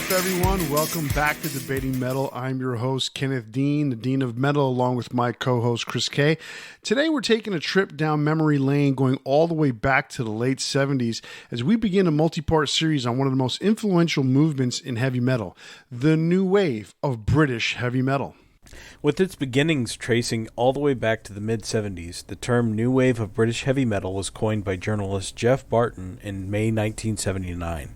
up, everyone? Welcome back to Debating Metal. I'm your host, Kenneth Dean, the Dean of Metal, along with my co-host, Chris K. Today, we're taking a trip down memory lane, going all the way back to the late 70s, as we begin a multi-part series on one of the most influential movements in heavy metal, the new wave of British heavy metal. With its beginnings tracing all the way back to the mid-70s, the term new wave of British heavy metal was coined by journalist Jeff Barton in May 1979.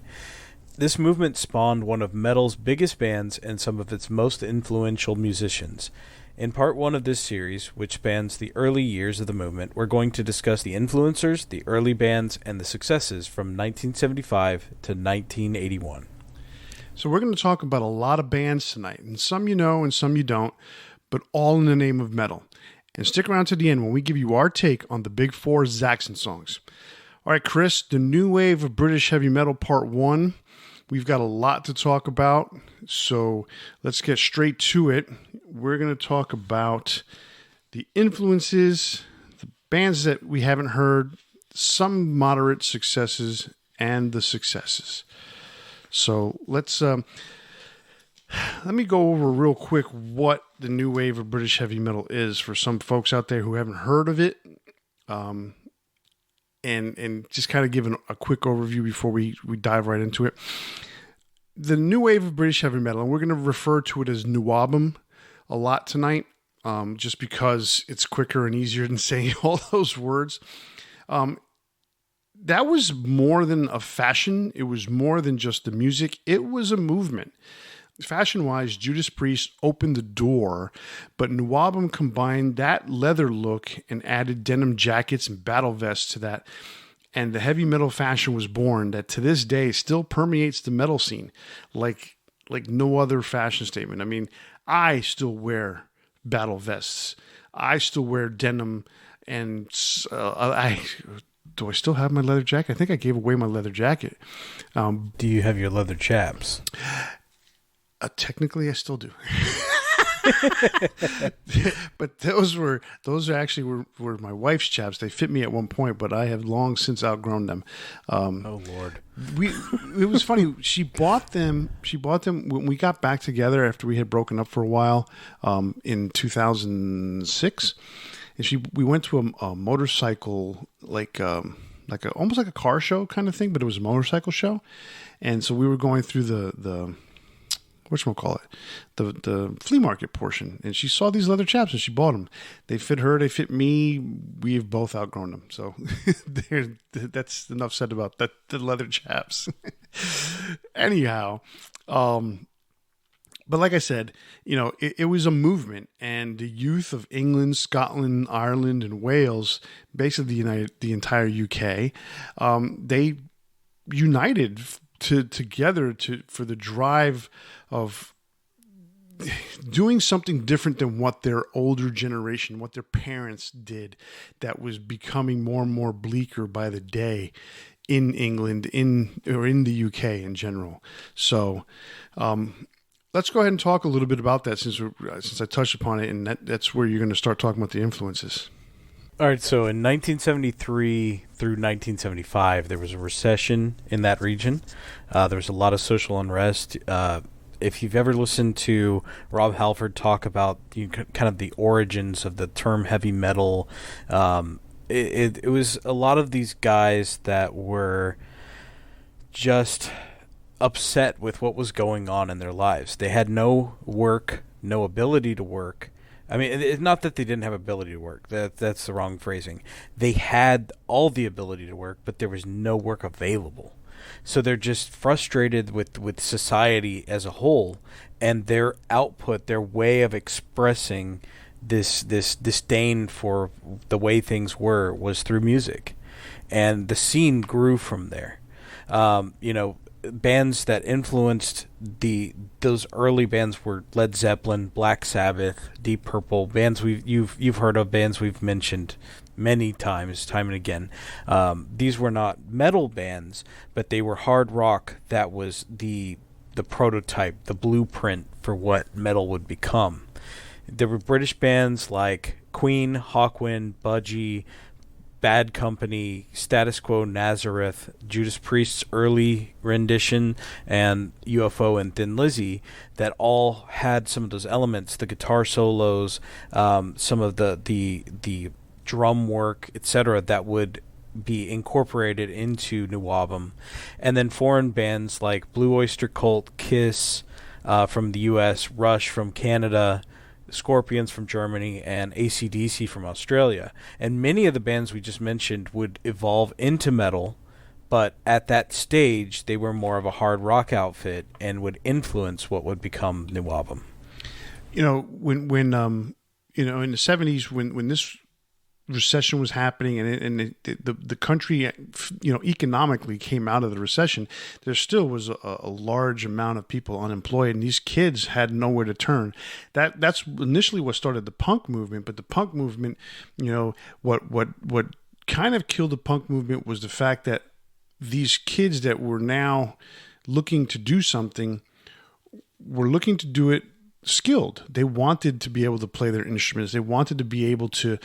This movement spawned one of metal's biggest bands and some of its most influential musicians. In part one of this series, which spans the early years of the movement, we're going to discuss the influencers, the early bands, and the successes from 1975 to 1981. So we're going to talk about a lot of bands tonight, and some you know and some you don't, but all in the name of metal. And stick around to the end when we give you our take on the big four Saxon songs. All right, Chris, the new wave of British heavy metal part one. We've got a lot to talk about, so let's get straight to it. We're going to talk about the influences, the bands that we haven't heard, some moderate successes, and the successes. So let me go over real quick what the new wave of British heavy metal is for some folks out there who haven't heard of it. And just kind of give a quick overview before we dive right into it. The new wave of British heavy metal, and we're going to refer to it as new album a lot tonight, just because it's quicker and easier than saying all those words. That was more than a fashion. It was more than just the music. It was a movement. Fashion-wise, Judas Priest opened the door, but New Album combined that leather look and added denim jackets and battle vests to that, and the heavy metal fashion was born that to this day still permeates the metal scene like no other fashion statement. I mean, I still wear battle vests. I still wear denim, and do I still have my leather jacket? I think I gave away my leather jacket. Do you have your leather chaps? Technically, I still do. But those actually were my wife's chaps. They fit me at one point, but I have long since outgrown them. Oh Lord! It was funny. She bought them when we got back together after we had broken up for a while in 2006. And we went to a motorcycle almost like a car show kind of thing, but it was a motorcycle show. And so we were going through the whatchamacallit, the flea market portion, and she saw these leather chaps and she bought them. They fit her, they fit me. We've both outgrown them, so that's enough said about that. The leather chaps. Anyhow, but like I said, it was a movement, and the youth of England, Scotland, Ireland, and Wales, basically the entire UK, they united together for the drive of doing something different than what their older generation, what their parents did, that was becoming more and more bleaker by the day in England, in the UK in general. So let's go ahead and talk a little bit about that since I touched upon it, and that's where you're going to start talking about the influences. All right, so in 1973 through 1975, there was a recession in that region. There was a lot of social unrest. If you've ever listened to Rob Halford talk about kind of the origins of the term heavy metal, it was a lot of these guys that were just upset with what was going on in their lives. They had no work, no ability to work. I mean, it's not that they didn't have ability to work. That's the wrong phrasing. They had all the ability to work, but there was no work available. So they're just frustrated with society as a whole, and their output, their way of expressing this disdain for the way things were was through music. And the scene grew from there. Bands that influenced those early bands were Led Zeppelin, Black Sabbath, Deep Purple, bands you've heard of, bands we've mentioned many times, time and again. These were not metal bands, but they were hard rock. That was the prototype, the blueprint for what metal would become. There were British bands like Queen, Hawkwind, Budgie, Bad Company, Status Quo, Nazareth, Judas Priest's early rendition, and UFO and Thin Lizzy that all had some of those elements, the guitar solos, some of the drum work, etc., that would be incorporated into New Album. And then foreign bands like Blue Oyster Cult, Kiss from the US, Rush from Canada, Scorpions from Germany, and AC/DC from Australia. And many of the bands we just mentioned would evolve into metal, but at that stage they were more of a hard rock outfit and would influence what would become New Album. When in the 70s, when this recession was happening and the country, economically came out of the recession, there still was a large amount of people unemployed, and these kids had nowhere to turn. That's initially what started the punk movement. But the punk movement, what kind of killed the punk movement was the fact that these kids that were now looking to do something were looking to do it skilled. They wanted to be able to play their instruments. They wanted to be able to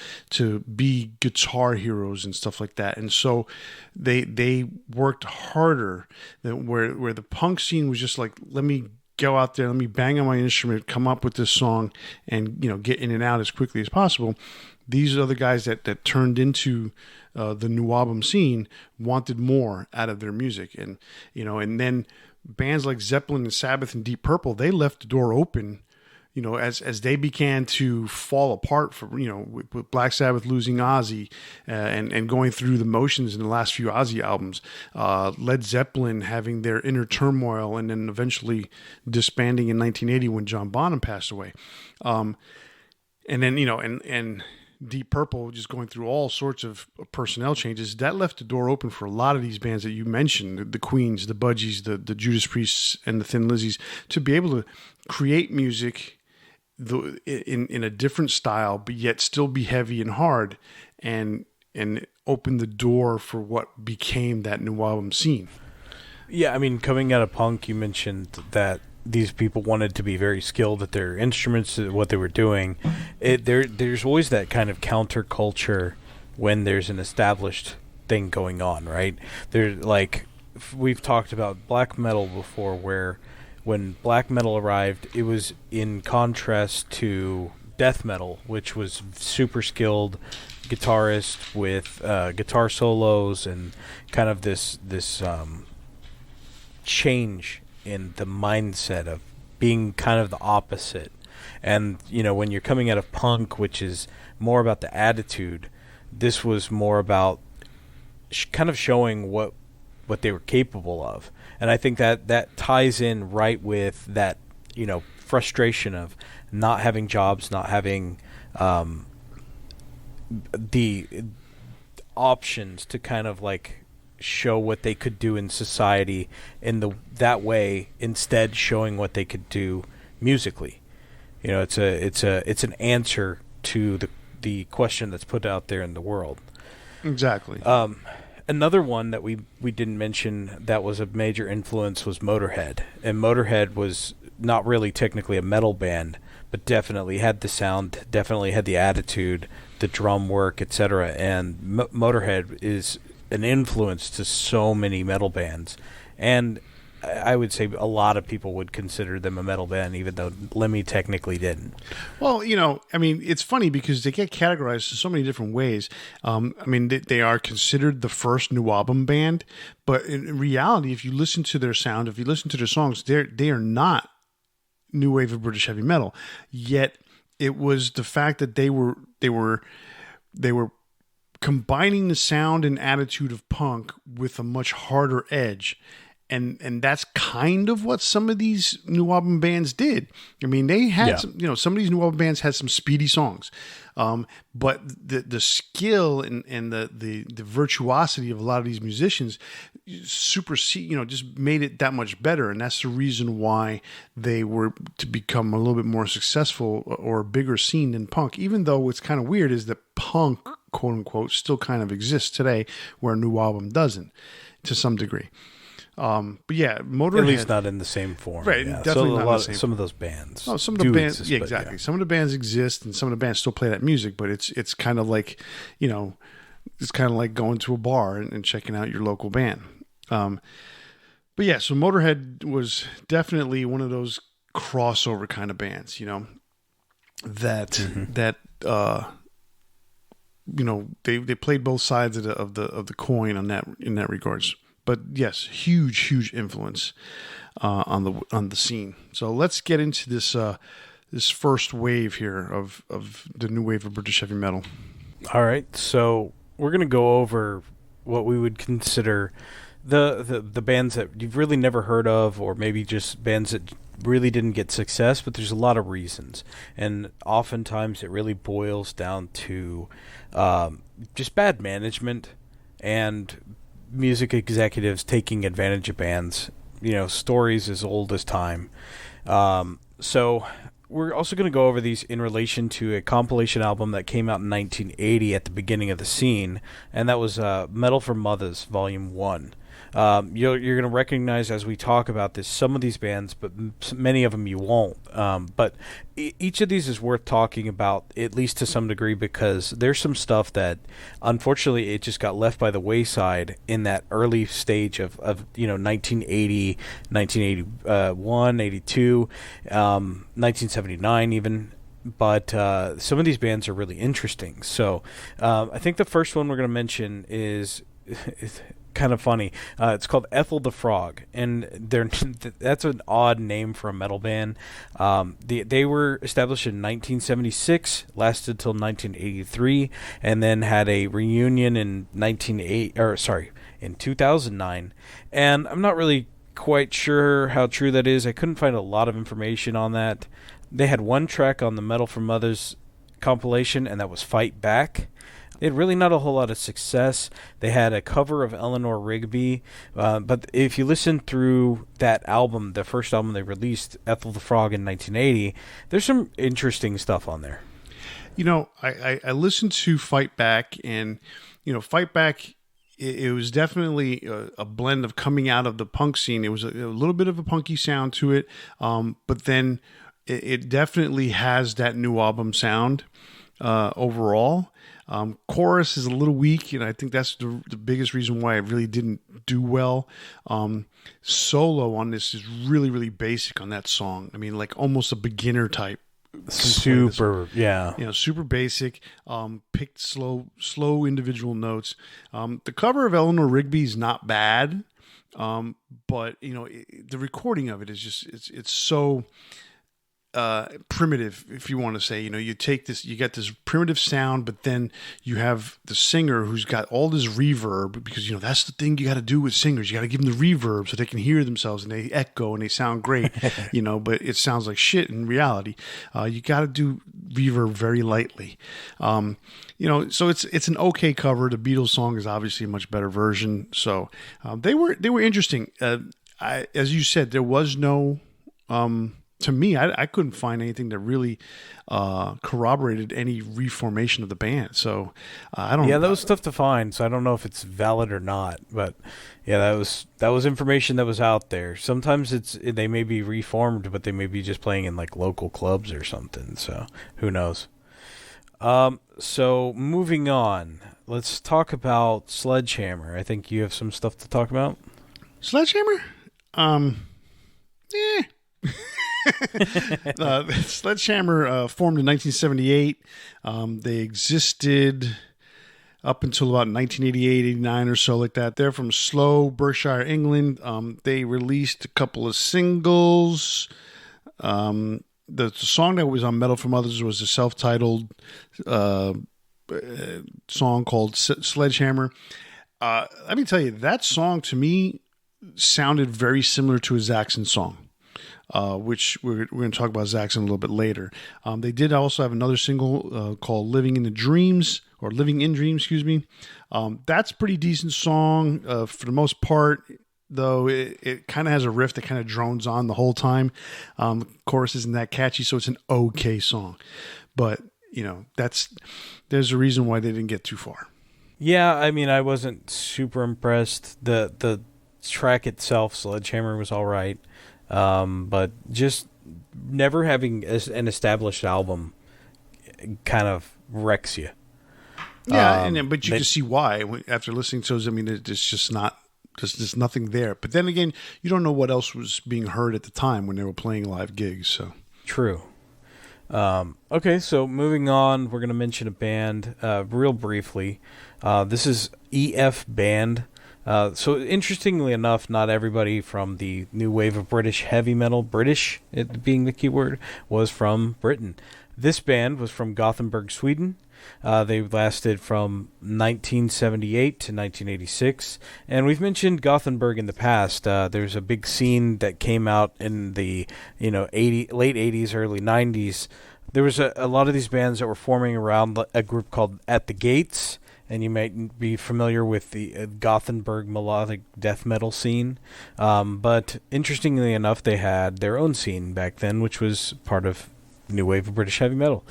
be guitar heroes and stuff like that. And so they worked harder than where the punk scene was just like, let me go out there, let me bang on my instrument, come up with this song, and get in and out as quickly as possible. These other guys that turned into the New Album scene wanted more out of their music, and then bands like Zeppelin and Sabbath and Deep Purple, they left the door open. As they began to fall apart with Black Sabbath losing Ozzy and going through the motions in the last few Ozzy albums, Led Zeppelin having their inner turmoil and then eventually disbanding in 1980 when John Bonham passed away. And then, and Deep Purple just going through all sorts of personnel changes, that left the door open for a lot of these bands that you mentioned, the Queens, the Budgies, the Judas Priests, and the Thin Lizzies, to be able to create music in a different style, but yet still be heavy and hard, and open the door for what became that New Album scene. Yeah, I mean, coming out of punk, you mentioned that these people wanted to be very skilled at their instruments, at what they were doing. There's always that kind of counterculture when there's an established thing going on, right? There's we've talked about black metal before, where when black metal arrived, it was in contrast to death metal, which was super skilled guitarist with guitar solos and kind of this change in the mindset of being kind of the opposite. And when you're coming out of punk, which is more about the attitude, this was more about kind of showing what they were capable of. And I think that ties in right with that, frustration of not having jobs, not having the options to kind of show what they could do in society in that way, instead showing what they could do musically. It's an answer to the question that's put out there in the world. Exactly. Another one that we didn't mention that was a major influence was Motorhead. And Motorhead was not really technically a metal band, but definitely had the sound, definitely had the attitude, the drum work, etc. And Motorhead is an influence to so many metal bands. And I would say a lot of people would consider them a metal band, even though Lemmy technically didn't. Well, it's funny because they get categorized in so many different ways. They are considered the first New Album band, but in reality, if you listen to their sound, if you listen to their songs, they are not new wave of British heavy metal. Yet it was the fact that they were combining the sound and attitude of punk with a much harder edge. And that's kind of what some of these New Album bands did. They had some of these New Album bands had some speedy songs, but the skill and the virtuosity of a lot of these musicians supersede, just made it that much better. And that's the reason why they were to become a little bit more successful or a bigger scene than punk. Even though what's kind of weird is that punk, quote unquote, still kind of exists today, where a New Album doesn't, to some degree. But yeah, Motorhead, at least not in the same form, right? Yeah. Definitely not in the same. Some of those bands. No, some of the bands, exist, yeah, exactly. Yeah. Some of the bands exist, and some of the bands still play that music. But it's kind of like, It's kind of like going to a bar and checking out your local band. But yeah, so Motorhead was definitely one of those crossover kind of bands, that they played both sides of the coin on that in that regards. But yes, huge influence on the scene. So let's get into this first wave here of the new wave of British heavy metal. All right, so we're gonna go over what we would consider the bands that you've really never heard of, or maybe just bands that really didn't get success, but there's a lot of reasons, and oftentimes it really boils down to just bad management and music executives taking advantage of bands. Stories as old as time. So we're also going to go over these in relation to a compilation album that came out in 1980 at the beginning of the scene, and that was Metal for Mothers, Volume 1. You're going to recognize as we talk about this some of these bands, but many of them you won't. But each of these is worth talking about, at least to some degree, because there's some stuff that, unfortunately, it just got left by the wayside in that early stage of 1980, 1981, 82, 1979 even. But some of these bands are really interesting. So I think the first one we're going to mention is kind of funny. It's called Ethel the Frog, and that's an odd name for a metal band. They were established in 1976, lasted till 1983, and then had a reunion in 2009. And I'm not really quite sure how true that is. I couldn't find a lot of information on that. They had one track on the Metal for Mothers compilation, and that was Fight Back. They had really not a whole lot of success. They had a cover of Eleanor Rigby, but if you listen through that album, the first album they released, Ethel the Frog in 1980, there's some interesting stuff on there. I listened to Fight Back, and Fight Back, it was definitely a blend of coming out of the punk scene. It was a little bit of a punky sound to it, but then it definitely has that new album sound overall. Chorus is a little weak, and I think that's the biggest reason why it really didn't do well. Solo on this is really, really basic on that song. I mean, like almost a beginner type. Super, yeah. Super basic. Picked slow individual notes. The cover of Eleanor Rigby is not bad, but the recording of it is just it's so primitive, if you want to say. You take this, you get this primitive sound, but then you have the singer who's got all this reverb, because that's the thing you got to do with singers. You got to give them the reverb so they can hear themselves and they echo and they sound great. But it sounds like shit in reality. You got to do reverb very lightly. So it's an okay cover. The Beatles song is obviously a much better version. So they were interesting. As you said, there was no to me, I couldn't find anything that really corroborated any reformation of the band. So I don't. Yeah, that was tough to find. So I don't know if it's valid or not. But yeah, that was information that was out there. Sometimes they may be reformed, but they may be just playing in like local clubs or something. So who knows? So moving on, let's talk about Sledgehammer. I think you have some stuff to talk about. Sledgehammer? Sledgehammer formed in 1978. They existed up until about 1988, 89 or so, like that. They're from Slough, Berkshire, England. They released a couple of singles. The song that was on Metal for Mothers was a self-titled song called Sledgehammer. Let me tell you, that song to me sounded very similar to a Saxon song. Which we're going to talk about Saxon a little bit later. They did also have another single called Living in Dreams, excuse me. That's a pretty decent song for the most part, though it kind of has a riff that kind of drones on the whole time. The chorus isn't that catchy, so it's an okay song. But, there's a reason why they didn't get too far. Yeah, I mean, I wasn't super impressed. The track itself, Sledgehammer, was all right. But just never having an established album kind of wrecks you. Yeah, and but you They, can see why after listening to those. I mean, it's just not. There's nothing there. But then again, you don't know what else was being heard at the time when they were playing live gigs. So true. Okay, so moving on, we're going to mention a band real briefly. This is EF Band. So interestingly enough, not everybody from the new wave of British heavy metal, British it being the key word, was from Britain. This band was from Gothenburg, Sweden. They lasted from 1978 to 1986, and we've mentioned Gothenburg in the past. There's a big scene that came out in the late 80s, early 90s. There was a lot of these bands that were forming around a group called At the Gates, and you might be familiar with the Gothenburg melodic death metal scene. But interestingly enough, they had their own scene back then, which was part of new wave of British heavy metal.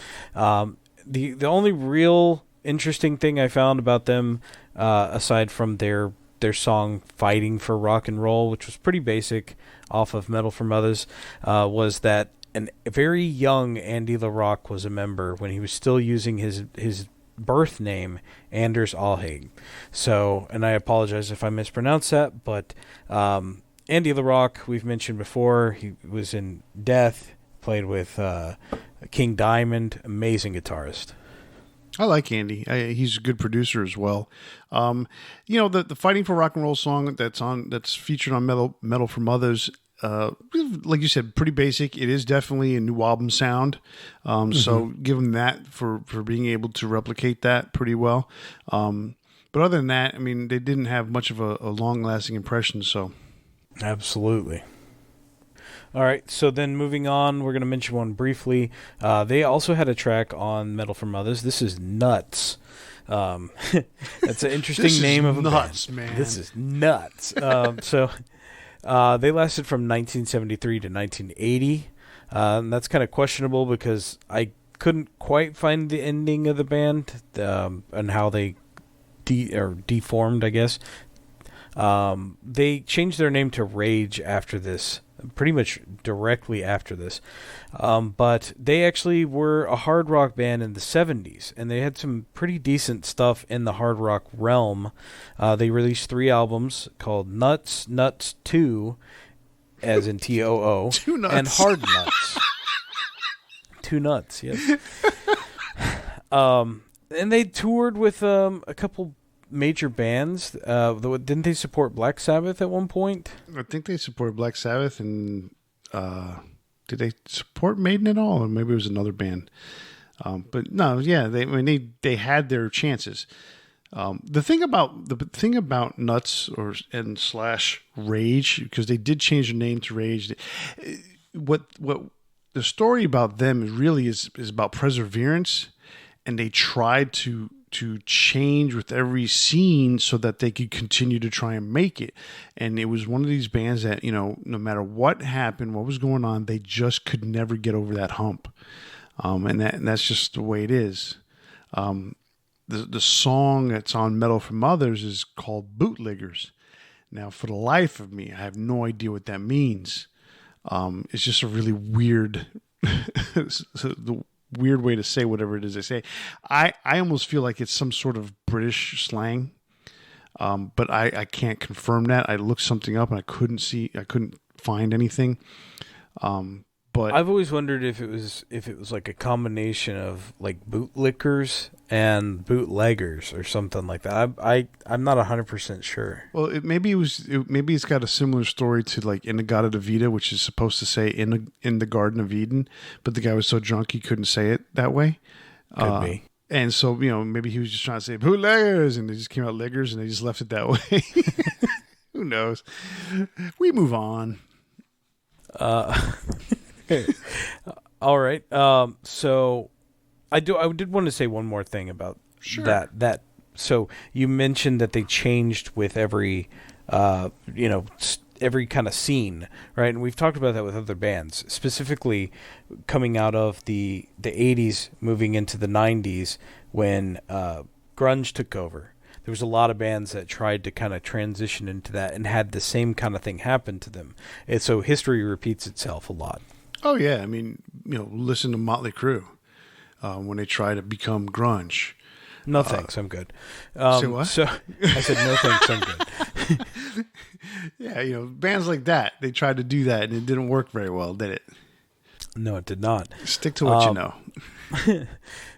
The only real interesting thing I found about them, aside from their song "Fighting for Rock and Roll," which was pretty basic, off of Metal from Others, was that a very young Andy LaRocque was a member when he was still using his birth name, Anders Alhaig. So, and I apologize if I mispronounce that, but Andy LaRocque, we've mentioned before, he was in Death, played with King Diamond, amazing guitarist. I like Andy. He's a good producer as well. The "Fighting for Rock and Roll" song that's featured on Metal from Others. Like you said, pretty basic. It is definitely a new album sound. So give them that for being able to replicate that pretty well. But other than that, I mean, they didn't have much of a long lasting impression. So absolutely. All right, so then moving on, we're going to mention one briefly. They also had a track on Metal from Others. This is Nuts. That's an interesting name of a nuts, band. Man. This is nuts. So they lasted from 1973 to 1980. And that's kind of questionable because I couldn't quite find the ending of the band and how they deformed, I guess. They changed their name to Rage after this. Pretty much directly after this. But they actually were a hard rock band in the 70s, and they had some pretty decent stuff in the hard rock realm. They released 3 albums called Nuts, Nuts 2, as in T-O-O, Two Nuts. and Hard Nuts. 2 Nuts, yes. And they toured with a couple major bands. Didn't they support Black Sabbath at one point? I think they supported Black Sabbath, and did they support Maiden at all? Or maybe it was another band. But no, yeah, they had their chances. The thing about Nuts and slash Rage, because they did change their name to Rage. What the story about them really is about perseverance, and they tried to change with every scene so that they could continue to try and make it. And it was one of these bands that, no matter what happened, what was going on, they just could never get over that hump. And that's just the way it is. The song that's on Metal from Others is called Bootleggers. Now, for the life of me, I have no idea what that means. It's just a really weird weird way to say whatever it is they say. I almost feel like it's some sort of British slang, but I can't confirm that. I looked something up and I couldn't find anything. But I've always wondered if it was like a combination of like bootlickers and bootleggers or something like that. I'm not 100% sure. Well, maybe it's got a similar story to like In the God of Vita, which is supposed to say in the Garden of Eden, but the guy was so drunk he couldn't say it that way. Could be. And so maybe he was just trying to say bootleggers, and they just came out leggers, and they just left it that way. Who knows? We move on. All right. So I did want to say one more thing about that. So you mentioned that they changed with every every kind of scene, right? And we've talked about that with other bands, specifically coming out of the 80s, moving into the 90s when grunge took over. There was a lot of bands that tried to kind of transition into that and had the same kind of thing happen to them. And so history repeats itself a lot. Oh, yeah. I mean, listen to Motley Crue when they try to become grunge. No thanks, I'm good. Say what? So I said no thanks, I'm good. Yeah, bands like that, they tried to do that and it didn't work very well, did it? No, it did not. Stick to what you know.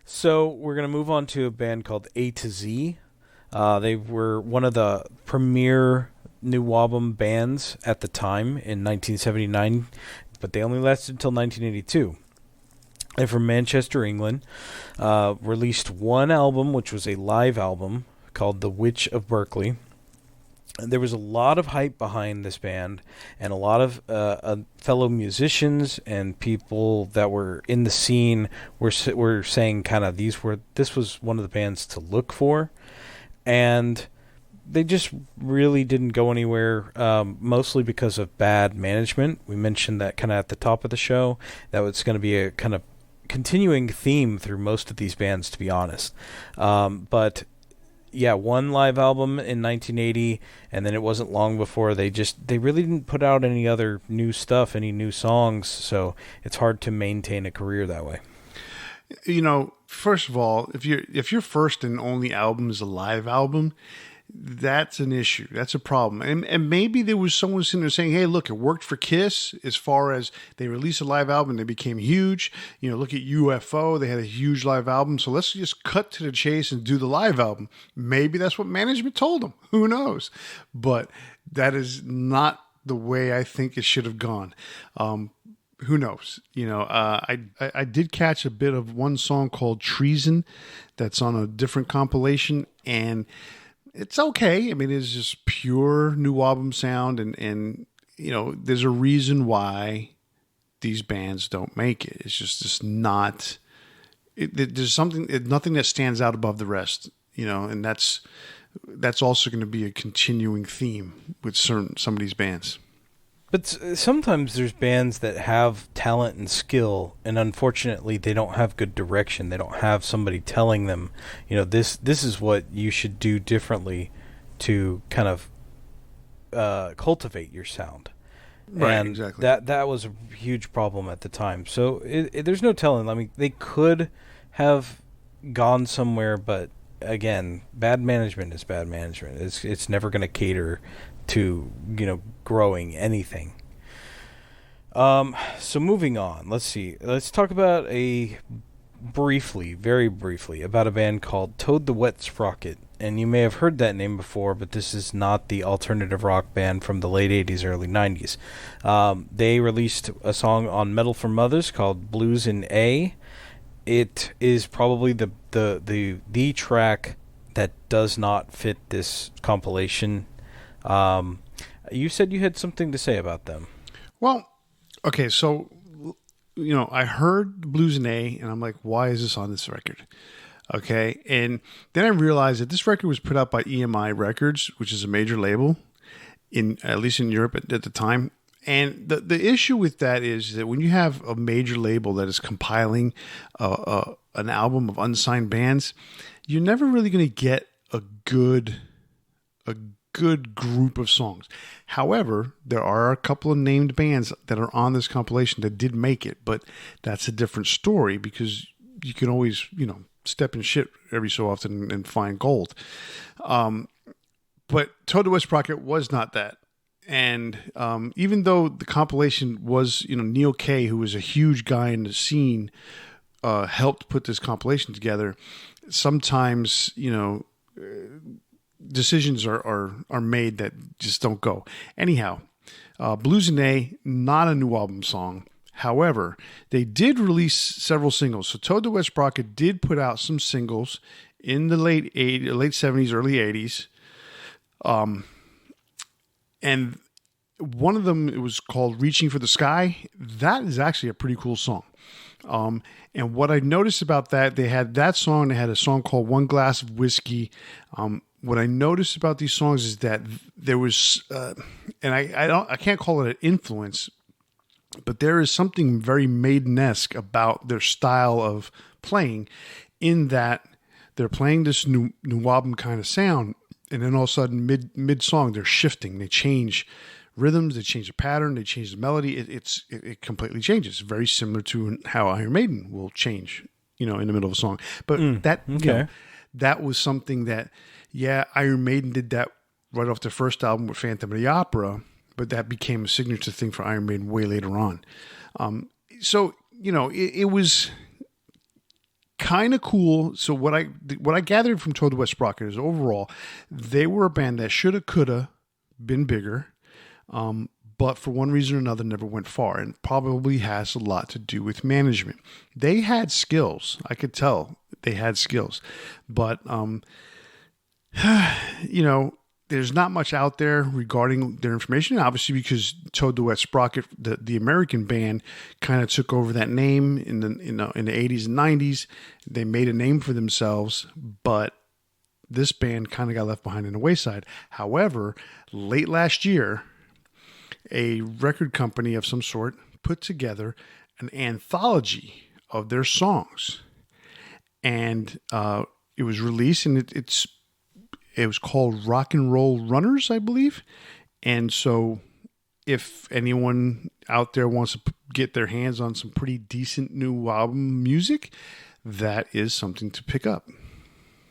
So we're going to move on to a band called A to Z. They were one of the premier new wabam bands at the time in 1979, but they only lasted until 1982. They're from Manchester, England. Released one album, which was a live album called The Witch of Berkeley. There was a lot of hype behind this band, and a lot of fellow musicians and people that were in the scene were saying kind of this was one of the bands to look for, and they just really didn't go anywhere, mostly because of bad management. We mentioned that kind of at the top of the show. That was going to be a kind of continuing theme through most of these bands, to be honest. But yeah, one live album in 1980, and then it wasn't long before they really didn't put out any other new stuff, any new songs, so it's hard to maintain a career that way. First of all, if your first and only album is a live album, that's an issue. That's a problem. And maybe there was someone sitting there saying, hey, look, it worked for Kiss as far as they released a live album. They became huge. Look at UFO. They had a huge live album. So let's just cut to the chase and do the live album. Maybe that's what management told them. Who knows? But that is not the way I think it should have gone. Who knows? I did catch a bit of one song called Treason that's on a different compilation, and it's okay. I mean, it's just pure new album sound, and there's a reason why these bands don't make it. It's just not. There's nothing that stands out above the rest, and that's also going to be a continuing theme with some of these bands. But sometimes there's bands that have talent and skill, and unfortunately they don't have good direction. They don't have somebody telling them, this is what you should do differently to kind of cultivate your sound. Right, and exactly. That was a huge problem at the time. So there's no telling. I mean, they could have gone somewhere, but again, bad management is bad management. It's never going to cater to growing anything. So moving on, let's see. Let's talk about very briefly, about a band called Toad the Wet Sprocket. And you may have heard that name before, but this is not the alternative rock band from the late 80s, early 90s. They released a song on Metal for Mothers called Blues in A. It is probably the track that does not fit this compilation. You said you had something to say about them. Well, okay, so I heard Blues in A, and I'm like, why is this on this record? Okay, and then I realized that this record was put out by EMI Records, which is a major label, at least in Europe at the time. And the issue with that is that when you have a major label that is compiling an album of unsigned bands, you're never really going to get a good group of songs. However, there are a couple of named bands that are on this compilation that did make it, but that's a different story because you can always, step in shit every so often and find gold. But Toad the Wet Sprocket was not that. And even though the compilation was, Neil Kay, who was a huge guy in the scene, helped put this compilation together, sometimes, decisions are made that just don't go. Anyhow, Blues in A, not a new album song. However, they did release several singles. So Toad the Wet Sprocket did put out some singles in the late 70s, early 80s. And one of them, it was called Reaching for the Sky. That is actually a pretty cool song. And what I noticed about that, they had that song. They had a song called One Glass of Whiskey. What I noticed about these songs is that there was, and I can't call it an influence, but there is something very Maiden-esque about their style of playing, in that they're playing this new album kind of sound, and then all of a sudden mid song they're shifting, they change rhythms, they change the pattern, they change the melody. It completely changes. Very similar to how Iron Maiden will change, in the middle of a song. But that was something that, yeah, Iron Maiden did that right off their first album with Phantom of the Opera, but that became a signature thing for Iron Maiden way later on. So, it was kind of cool. So what I gathered from Toad the Wet Sprocket is overall, they were a band that shoulda, coulda been bigger, but for one reason or another never went far, and probably has a lot to do with management. They had skills. I could tell they had skills, but there's not much out there regarding their information, obviously, because Toad the Wet Sprocket, the American band, kind of took over that name in the 80s and 90s. They made a name for themselves, but this band kind of got left behind in the wayside. However, late last year, a record company of some sort put together an anthology of their songs, and it was released, and it was called Rock and Roll Runners, I believe. And so if anyone out there wants to get their hands on some pretty decent new album music, that is something to pick up.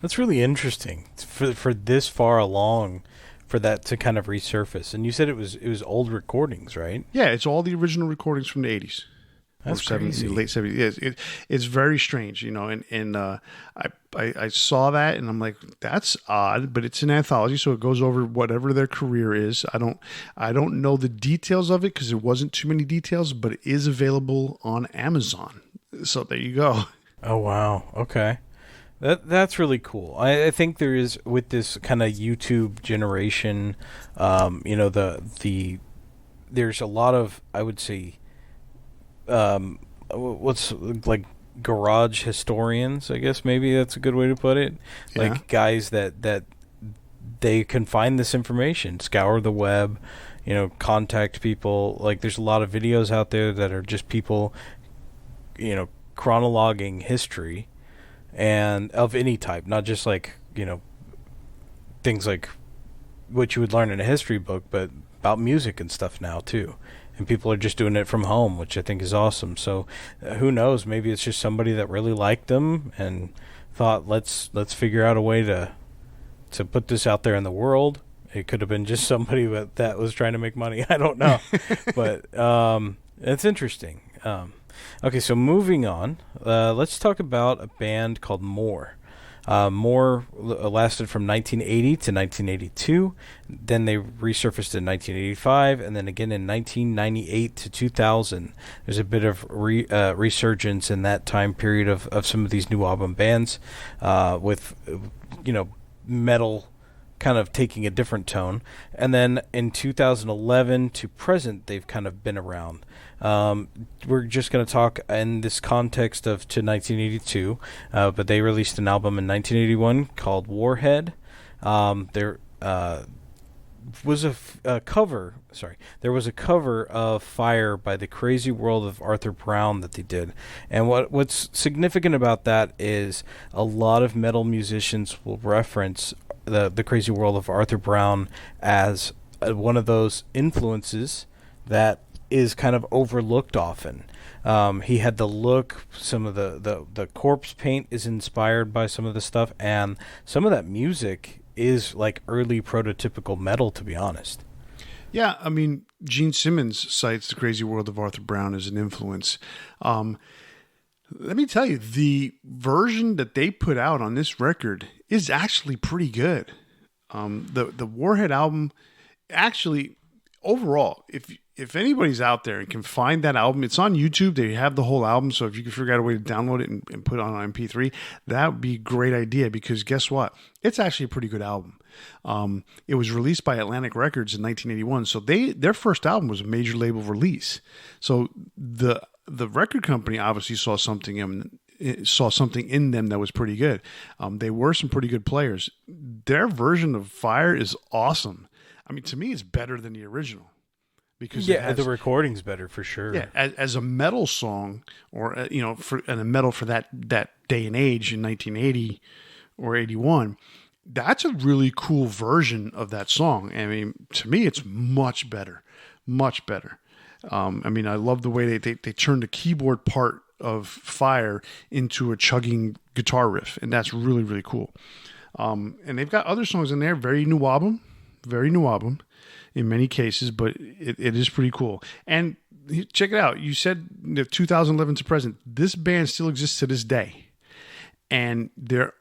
That's really interesting for this far along, for that to kind of resurface. And you said it was old recordings, right? Yeah, it's all the original recordings from the 80s. That's crazy. Late 70s. Yeah, it's very strange, and I saw that and I'm like, that's odd, but it's an anthology, so it goes over whatever their career is. I don't know the details of it because there wasn't too many details, but it is available on Amazon. So there you go. Oh wow. Okay. That's really cool. I think there is, with this kind of YouTube generation, there's a lot of, I would say, what's like garage historians, I guess maybe that's a good way to put it. Yeah. Like guys that they can find this information, scour the web, contact people. Like there's a lot of videos out there that are just people, chronologuing history, and of any type, not just like, things like what you would learn in a history book, but about music and stuff now too. And people are just doing it from home, which I think is awesome. So who knows? Maybe it's just somebody that really liked them and thought, let's figure out a way to put this out there in the world. It could have been just somebody that was trying to make money. I don't know. But it's interesting. Okay, so moving on. Let's talk about a band called More. More lasted from 1980 to 1982. Then they resurfaced in 1985, and then again in 1998 to 2000. There's a bit of resurgence in that time period of some of these new album bands, with metal kind of taking a different tone. And then in 2011 to present, they've kind of been around. We're just going to talk in this context to 1982, but they released an album in 1981 called Warhead. There was a cover of Fire by the Crazy World of Arthur Brown that they did. And what's significant about that is a lot of metal musicians will reference the Crazy World of Arthur Brown as one of those influences that is kind of overlooked often. He had the look, some of the corpse paint is inspired by some of the stuff, and some of that music is like early prototypical metal, to be honest. Yeah, I mean, Gene Simmons cites the Crazy World of Arthur Brown as an influence. Let me tell you, the version that they put out on this record is actually pretty good. The Warhead album, actually, overall, if anybody's out there and can find that album, it's on YouTube. They have the whole album, so if you can figure out a way to download it and put it on MP3, that would be a great idea, because guess what? It's actually a pretty good album. It was released by Atlantic Records in 1981, so their first album was a major label release. So the record company obviously saw something in them that was pretty good. They were some pretty good players. Their version of Fire is awesome. I mean, to me, it's better than the original. Because the recording's better for sure. Yeah, as a metal song, or and a metal for that day and age in 1980 or 81, that's a really cool version of that song. I mean, to me, it's much better, much better. I mean, I love the way they turned the keyboard part of fire into a chugging guitar riff, and that's really, really cool. And they've got other songs in there, very new album in many cases, but it is pretty cool. And check it out. You said 2011 to present. This band still exists to this day. And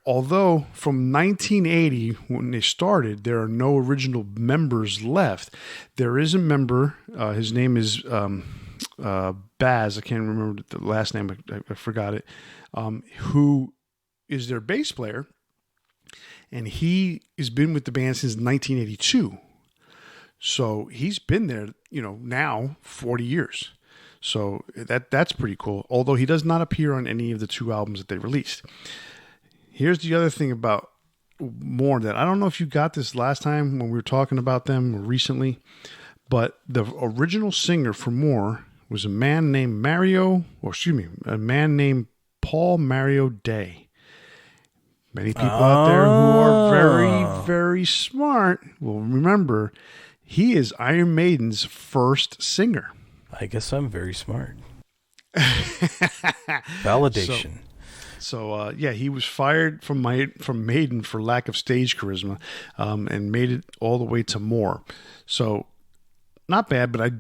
although from 1980, when they started, there are no original members left. There is a member. His name is Baz. I can't remember the last name. I forgot it. Who is their bass player. And he has been with the band since 1982. So he's been there, now 40 years. So that's pretty cool. Although he does not appear on any of the 2 albums that they released. Here's the other thing about More that I don't know if you got this last time when we were talking about them recently, but the original singer for More was a man named Paul Mario Day. Many people out there who are very, very smart will remember he is Iron Maiden's first singer. I guess I'm very smart. Validation. So he was fired from Maiden for lack of stage charisma, and made it all the way to More. So not bad, but I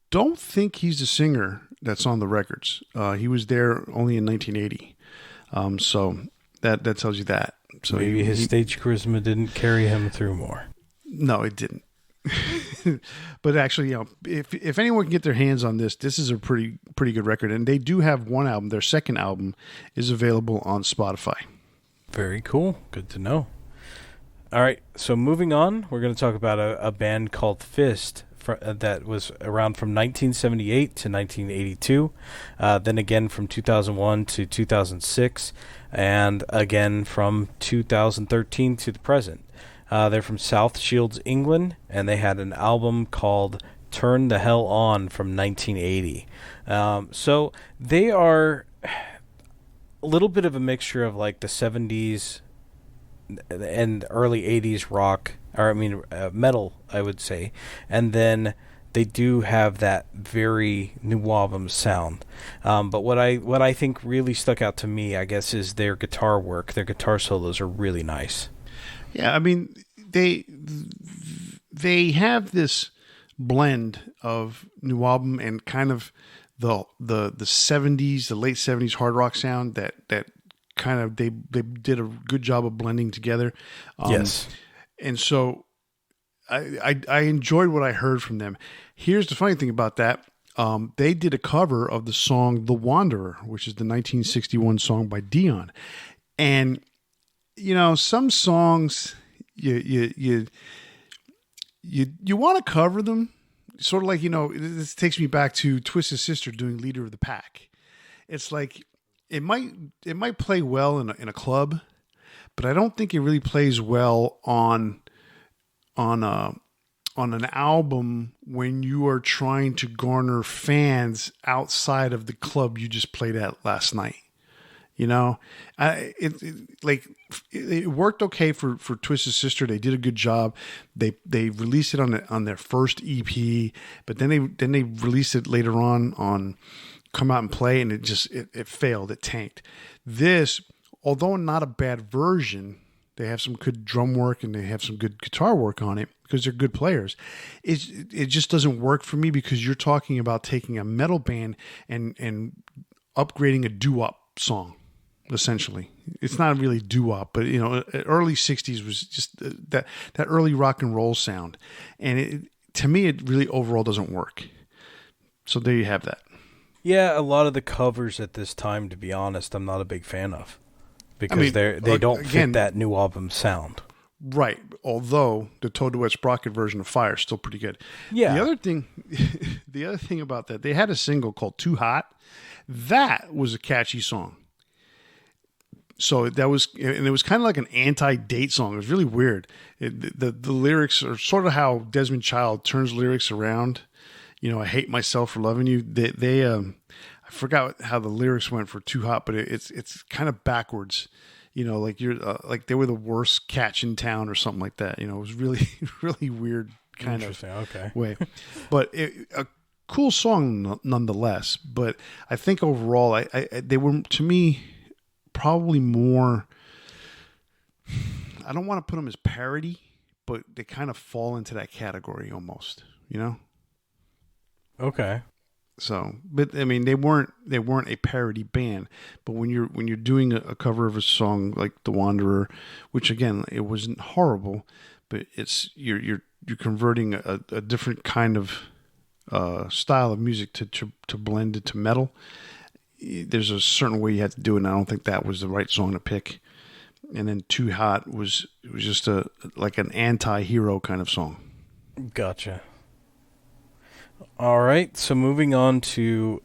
don't think he's the singer that's on the records. He was there only in 1980. So that tells you that. So maybe his stage charisma didn't carry him through More. No, it didn't. But actually, if anyone can get their hands on this is a pretty good record, and they do have one album. Their second album is available on Spotify. Very cool. Good to know. All right, so moving on, we're going to talk about a band called Fist that was around from 1978 to 1982, then again from 2001 to 2006, and again from 2013 to the present. They're from South Shields, England, and they had an album called Turn the Hell On from 1980. So they are a little bit of a mixture of like the 70s and early 80s rock, metal, I would say. And then they do have that very new album sound. But what I think really stuck out to me, I guess, is their guitar work. Their guitar solos are really nice. Yeah, I mean, they have this blend of new album and kind of the 70s, the late 70s hard rock sound that kind of they did a good job of blending together. Yes. And so I enjoyed what I heard from them. Here's the funny thing about that. They did a cover of the song The Wanderer, which is the 1961 song by Dion. And some songs you want to cover them, sort of like this takes me back to Twisted Sister doing Leader of the Pack. It's like it might play well in a club, but I don't think it really plays well on an album when you are trying to garner fans outside of the club you just played at last night. It worked okay for Twisted Sister. They did a good job. They released it on their first EP, but then they released it later on Come Out and Play, and it failed. It tanked. This, although not a bad version, they have some good drum work and they have some good guitar work on it because they're good players. It just doesn't work for me because you're talking about taking a metal band and upgrading a doo-wop song. Essentially, it's not really doo-wop, but early '60s was just that early rock and roll sound, and to me, it really overall doesn't work. So there you have that. Yeah, a lot of the covers at this time, to be honest, I'm not a big fan of because they don't fit that new album sound. Right. Although the Toad Duet Sprocket version of Fire is still pretty good. Yeah. The other thing about that, they had a single called Too Hot. That was a catchy song. So it was kind of like an anti-date song. It was really weird. The lyrics are sort of how Desmond Child turns lyrics around. I hate myself for loving you. I forgot how the lyrics went for Too Hot, but it's kind of backwards. Like you're like they were the worst catch in town or something like that. It was really really weird kind of okay. way. But cool song nonetheless. But I think overall, they were, to me, probably more. I don't want to put them as parody, but they kind of fall into that category almost. You know. Okay. So, but I mean, they weren't a parody band. But when you're doing a cover of a song like "The Wanderer," which again, it wasn't horrible, but it's you're converting a different kind of style of music to blend it to metal. There's a certain way you have to do it, and I don't think that was the right song to pick. And then "Too Hot" was just like an anti-hero kind of song. Gotcha. All right, so moving on to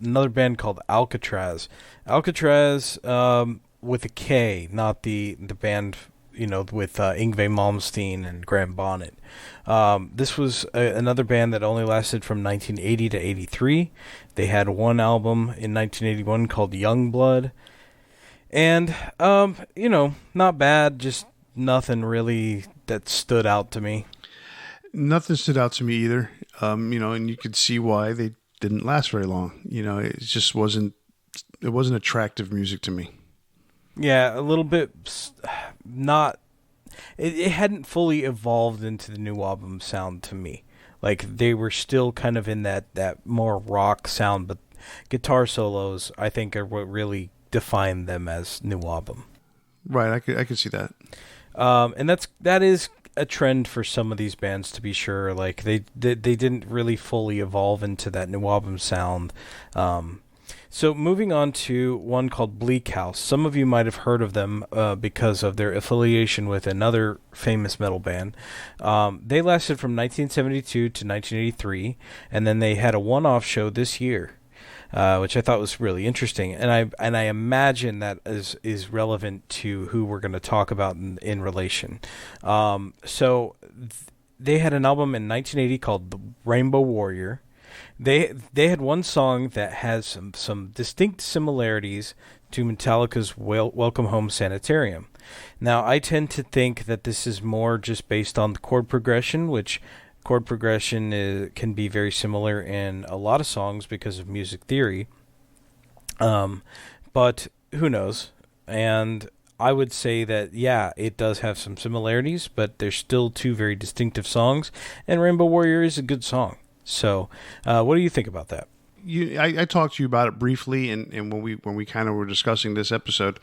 another band called Alcatraz. Alcatraz with a K, not the band, with Yngwie Malmsteen and Graham Bonnet. This was another band that only lasted from 1980 to 83. They had one album in 1981 called Young Blood. And, not bad, just nothing really that stood out to me. Nothing stood out to me either. And you could see why they didn't last very long. It just wasn't attractive music to me. Yeah, a little bit not. It hadn't fully evolved into the new album sound to me. Like they were still kind of in that more rock sound, but guitar solos I think are what really defined them as new album. Right, I could see that. And that is a trend for some of these bands, to be sure. Like they didn't really fully evolve into that new album sound. So moving on to one called Bleak House. Some of you might have heard of them because of their affiliation with another famous metal band. They lasted from 1972 to 1983, and then they had a one-off show this year, which I thought was really interesting. And I imagine that is relevant to who we're going to talk about in relation. They had an album in 1980 called The Rainbow Warrior. They had one song that has some distinct similarities to Metallica's Welcome Home Sanitarium. Now, I tend to think that this is more just based on the chord progression, which chord progression can be very similar in a lot of songs because of music theory. But who knows? And I would say that, yeah, it does have some similarities, but they're still two very distinctive songs, and Rainbow Warrior is a good song. So, what do you think about that? I talked to you about it briefly, and when we kind of were discussing this episode,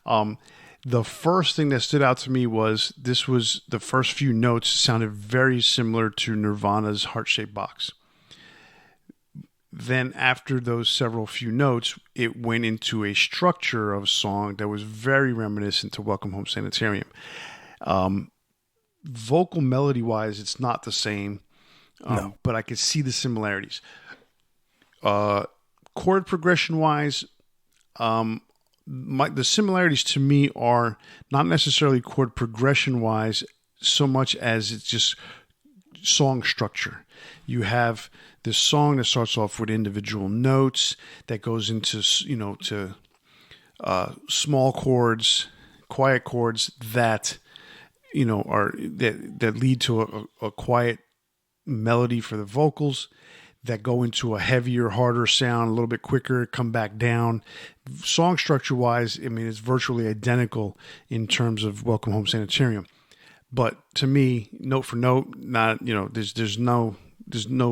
the first thing that stood out to me was the first few notes sounded very similar to Nirvana's Heart-Shaped Box. Then after those several few notes, it went into a structure of a song that was very reminiscent to Welcome Home Sanitarium. Vocal melody-wise, it's not the same. No. But I could see the similarities. Chord progression-wise, the similarities to me are not necessarily chord progression-wise so much as it's just song structure. You have this song that starts off with individual notes that goes into to small chords, quiet chords that that lead to a quiet melody for the vocals that go into a heavier, harder sound a little bit quicker, come back down. Song structure wise, I mean, it's virtually identical in terms of Welcome Home Sanitarium. But to me, note for note, not there's no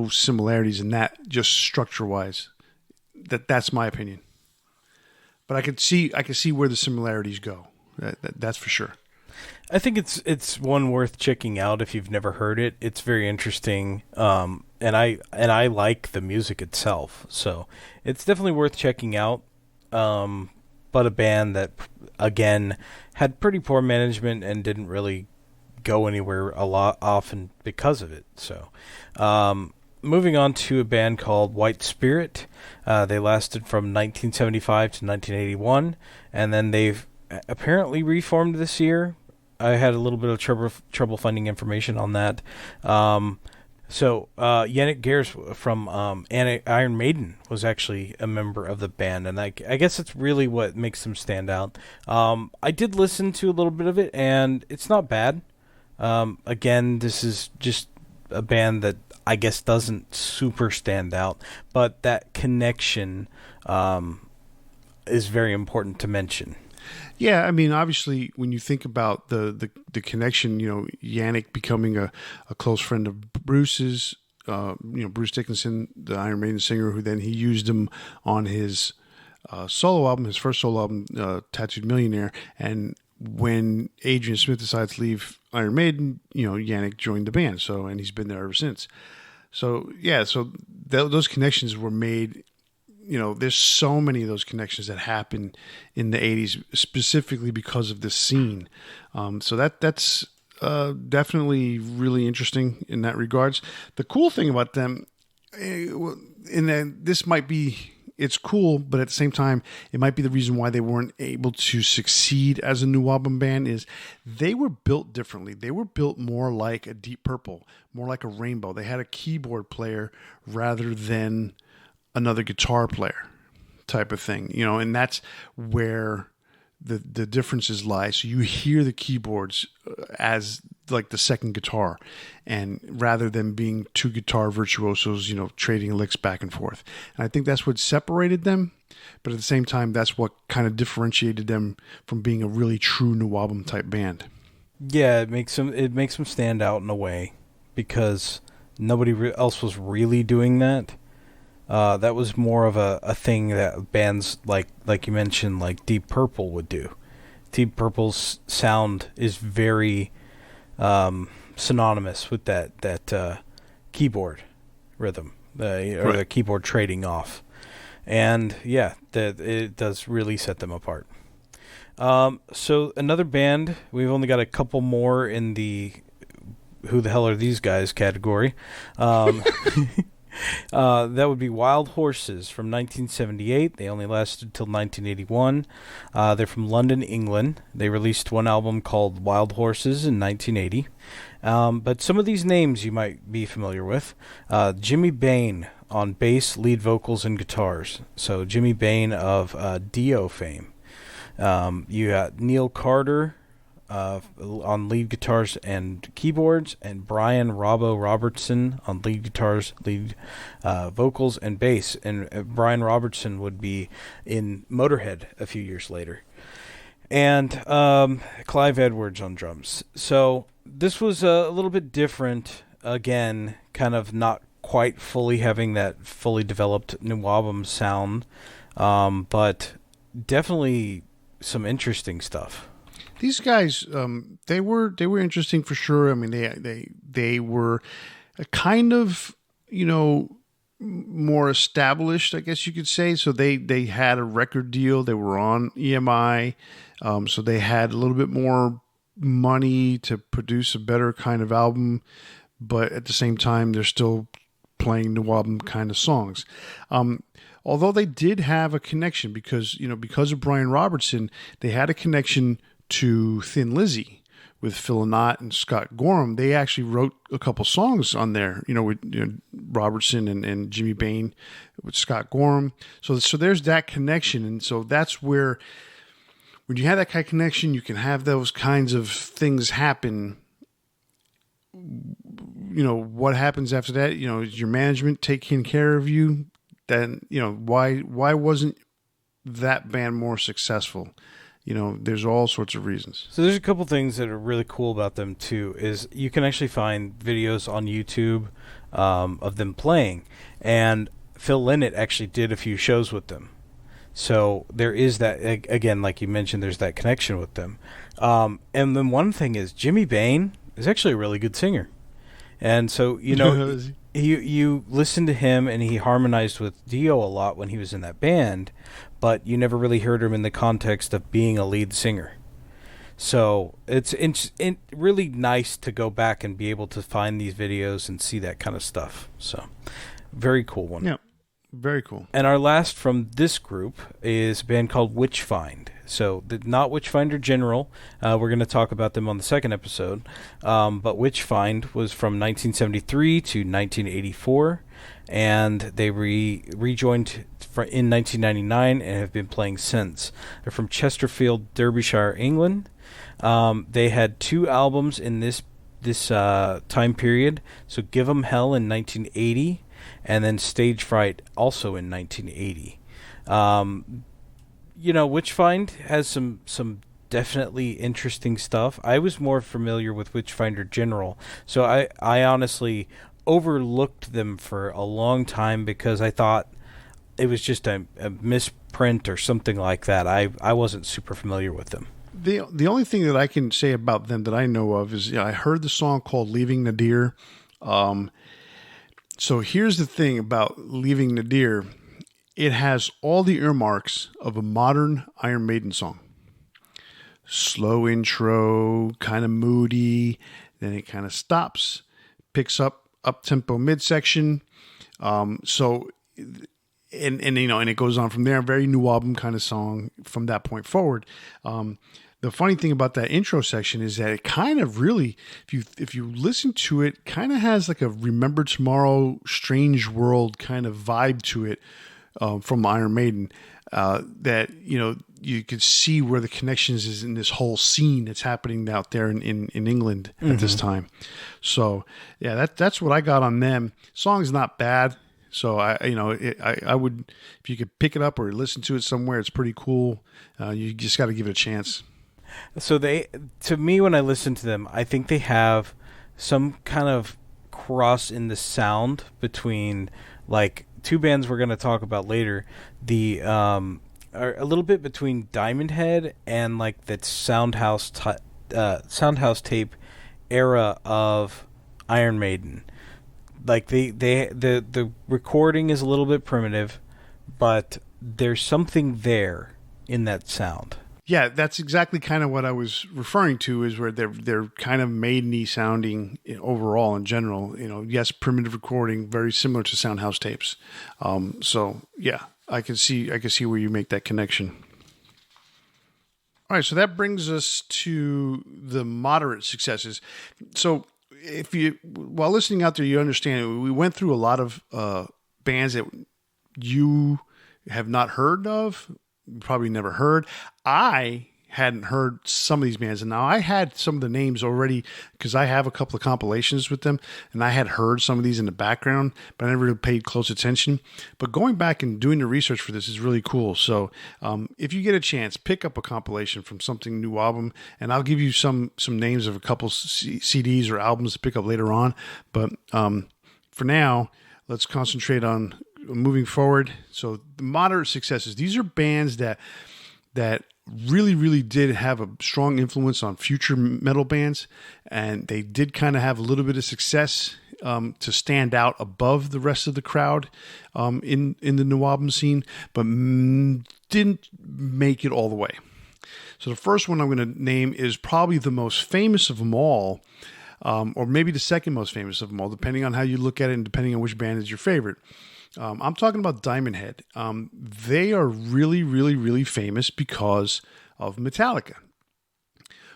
similarities in that, just structure wise. That's my opinion. But I could see where the similarities go. That's for sure. I think it's one worth checking out if you've never heard it. It's very interesting, and I like the music itself, so it's definitely worth checking out. But a band that again had pretty poor management and didn't really go anywhere a lot often because of it. So, moving on to a band called White Spirit. They lasted from 1975 to 1981, and then they've apparently reformed this year. I had a little bit of trouble finding information on that. So Yannick Gers from Iron Maiden was actually a member of the band, and I guess that's really what makes them stand out. I did listen to a little bit of it, and it's not bad. Again, this is just a band that I guess doesn't super stand out, but that connection is very important to mention. Yeah, I mean, obviously, when you think about the connection, Yannick becoming a close friend of Bruce's, Bruce Dickinson, the Iron Maiden singer, who then he used him on his solo album, his first solo album, Tattooed Millionaire. And when Adrian Smith decides to leave Iron Maiden, Yannick joined the band. And he's been there ever since. So yeah, those connections were made. There's so many of those connections that happen in the 80s, specifically because of this scene. So that's definitely really interesting in that regards. The cool thing about them, it's cool, but at the same time, it might be the reason why they weren't able to succeed as a new album band is they were built differently. They were built more like a Deep Purple, more like a Rainbow. They had a keyboard player rather than another guitar player type of thing, and that's where the differences lie. So you hear the keyboards as like the second guitar, and rather than being two guitar virtuosos, trading licks back and forth. And I think that's what separated them, but at the same time, that's what kind of differentiated them from being a really true new album type band. Yeah, it makes them stand out in a way because nobody else was really doing that. That was more of a thing that bands like you mentioned, like Deep Purple would do. Deep Purple's sound is very synonymous with that keyboard rhythm, or the keyboard trading off, and yeah, it does really set them apart. So another band, we've only got a couple more in the "Who the hell are these guys" category. That would be Wild Horses from 1978. They only lasted till 1981. They're from London, England. They released one album called Wild Horses in 1980. But some of these names you might be familiar with. Jimmy Bain on bass, lead vocals, and guitars. So Jimmy Bain of Dio fame. You got Neil Carter on lead guitars and keyboards, and Brian Robbo Robertson on lead guitars, lead vocals, and bass. And Brian Robertson would be in Motorhead a few years later. And Clive Edwards on drums. So this was a little bit different. Again, kind of not quite fully having that fully developed new album sound, but definitely some interesting stuff. These guys, they were interesting for sure. I mean, they were a kind of more established, I guess you could say. So they had a record deal. They were on EMI, so they had a little bit more money to produce a better kind of album. But at the same time, they're still playing new album kind of songs. Although they did have a connection because of Brian Robertson, they had a connection to Thin Lizzy with Phil Lynott and Scott Gorham. They actually wrote a couple songs on there, with Robertson and Jimmy Bain with Scott Gorham. So there's that connection. And so that's where, when you have that kind of connection, you can have those kinds of things happen. What happens after that? Is your management taking care of you? Then, why wasn't that band more successful? There's all sorts of reasons. So there's a couple things that are really cool about them too. Is you can actually find videos on YouTube of them playing, and Phil Lynott actually did a few shows with them. So there is that, again, like you mentioned, there's that connection with them. And then one thing is Jimmy Bain is actually a really good singer, and so you listen to him, and he harmonized with Dio a lot when he was in that band, but you never really heard him in the context of being a lead singer. So it's really nice to go back and be able to find these videos and see that kind of stuff. So very cool one. Yeah, very cool. And our last from this group is a band called Witchfind. So not Witchfinder General. We're going to talk about them on the second episode. But Witchfind was from 1973 to 1984. And they rejoined in 1999 and have been playing since. They're from Chesterfield, Derbyshire, England. They had 2 albums in this this time period. So Give 'Em Hell in 1980, and then Stage Fright also in 1980. Witchfind has some definitely interesting stuff. I was more familiar with Witchfinder General, so I honestly overlooked them for a long time because I thought it was just a misprint or something like that. I wasn't super familiar with them. The only thing that I can say about them that I know of is I heard the song called "Leaving Nadir." So here's the thing about "Leaving Nadir." It has all the earmarks of a modern Iron Maiden song. Slow intro, kind of moody, then it kind of stops, picks up tempo midsection. So and it goes on from there. Very New Album kind of song from that point forward. The funny thing about that intro section is that it kind of really, if you listen to it, kind of has like a Remember Tomorrow, Strange World kind of vibe to it from Iron Maiden. That you could see where the connections is in this whole scene that's happening out there in England at this time. So yeah, that's what I got on them. Song's not bad. So I would, if you could pick it up or listen to it somewhere, it's pretty cool. You just got to give it a chance. So to me, when I listen to them, I think they have some kind of cross in the sound between like two bands we're going to talk about later. The are a little bit between Diamond Head and like that Soundhouse tape era of Iron Maiden. Like the recording is a little bit primitive, but there's something there in that sound. Yeah, that's exactly kind of what I was referring to, is where they're kind of maiden-y sounding overall in general. Yes, primitive recording, very similar to Soundhouse tapes. So yeah, I can see where you make that connection. All right, so that brings us to the moderate successes. So while listening out there, you understand we went through a lot of bands that you have not heard of, probably never heard. I hadn't heard some of these bands, and now I had some of the names already because I have a couple of compilations with them, and I had heard some of these in the background, but I never really paid close attention. But going back and doing the research for this is really cool. So if you get a chance, pick up a compilation from something New Album, and I'll give you some names of a couple CDs or albums to pick up later on. But for now, let's concentrate on moving forward. So the moderate successes, these are bands that really, really did have a strong influence on future metal bands, and they did kind of have a little bit of success to stand out above the rest of the crowd in the New Album scene, but didn't make it all the way. So the first one I'm going to name is probably the most famous of them all, or maybe the second most famous of them all, depending on how you look at it and depending on which band is your favorite. I'm talking about Diamond Head. They are really, really, really famous because of Metallica.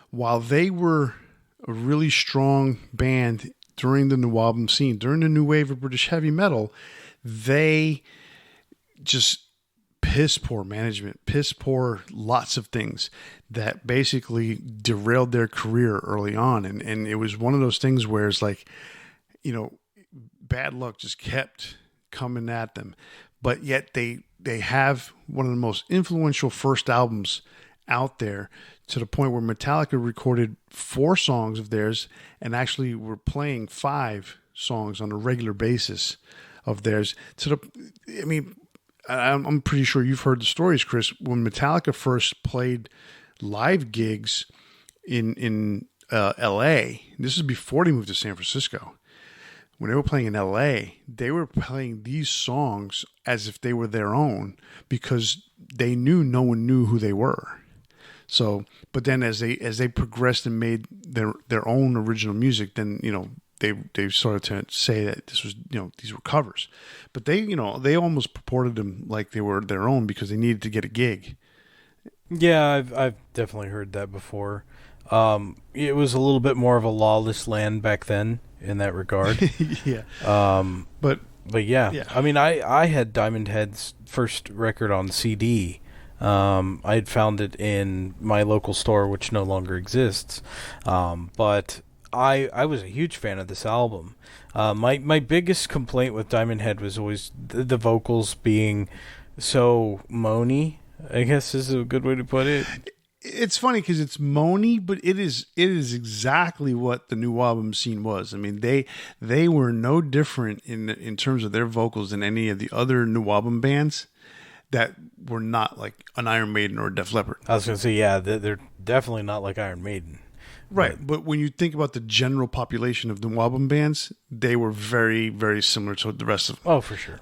While they were a really strong band during the New Album scene, during the new wave of British heavy metal, they just piss poor management, piss poor lots of things that basically derailed their career early on. And it was one of those things where it's like, bad luck just kept coming at them, but yet they have one of the most influential first albums out there, to the point where Metallica recorded 4 songs of theirs and actually were playing 5 songs on a regular basis of theirs. I'm pretty sure you've heard the stories, Chris, when Metallica first played live gigs in LA. This is before they moved to San Francisco. When they were playing in LA, they were playing these songs as if they were their own, because they knew no one knew who they were. So, but then as they progressed and made their own original music, then they started to say that this was these were covers, but they almost purported them like they were their own because they needed to get a gig. Yeah, I've definitely heard that before. It was a little bit more of a lawless land back then in that regard. Yeah. But yeah. I mean, I had Diamond Head's first record on CD. I had found it in my local store, which no longer exists. But I was a huge fan of this album. My biggest complaint with Diamond Head was always the vocals being so moany, I guess is a good way to put it. It's funny because it's moany, but it is exactly what the new album scene was. I mean, they were no different in terms of their vocals than any of the other new album bands that were not like an Iron Maiden or Def Leppard. I was going to say, yeah, they're definitely not like Iron Maiden. Right, but when you think about the general population of new album bands, they were very, very similar to the rest of them. Oh, for sure.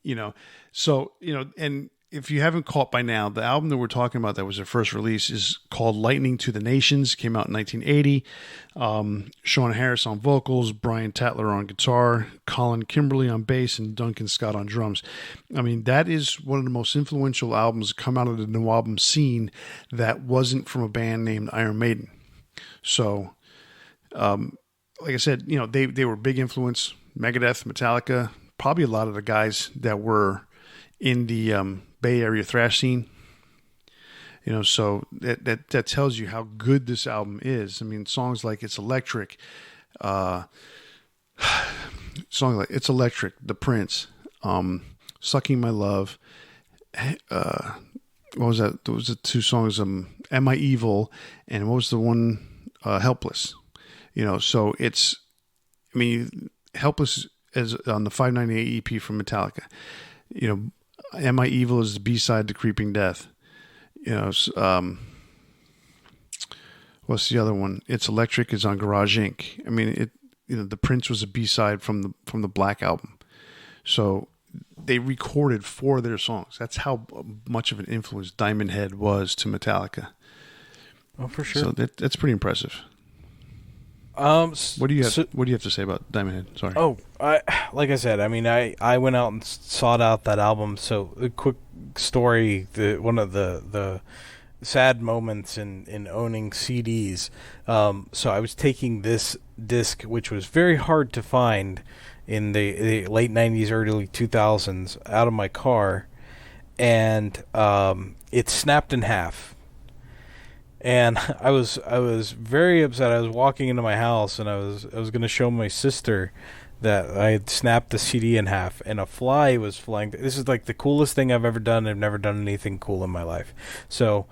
You know, so, and if you haven't caught by now, the album that we're talking about that was their first release is called Lightning to the Nations. Came out in 1980. Sean Harris on vocals, Brian Tatler on guitar, Colin Kimberly on bass, and Duncan Scott on drums. I mean, that is one of the most influential albums to come out of the new album scene that wasn't from a band named Iron Maiden. So, like I said, they were big influence. Megadeth, Metallica, probably a lot of the guys that were in the Bay Area thrash scene. So that tells you how good this album is. I mean, songs like "It's Electric," The Prince, "Sucking My Love." What was that? Those are two songs. "Am I Evil?" and what was the one? "Helpless." So it's. I mean, "Helpless" is on the 598 EP from Metallica. "Am I Evil" is the B-side to "Creeping Death." What's the other one? "It's Electric" is on Garage Inc. I mean, The Prince was a B-side from the Black Album. So they recorded 4 of their songs. That's how much of an influence Diamond Head was to Metallica. Oh, for sure. So that's pretty impressive. What do you have to say about Diamond Head? Sorry. Oh, like I said, I mean, I went out and sought out that album. So a quick story: one of the sad moments in owning CDs. So I was taking this disc, which was very hard to find in the late '90s, early 2000s, out of my car, and it snapped in half. And I was very upset. I was walking into my house, and I was going to show my sister that I had snapped the CD in half, and a fly was flying. This is like the coolest thing I've ever done. I've never done anything cool in my life. So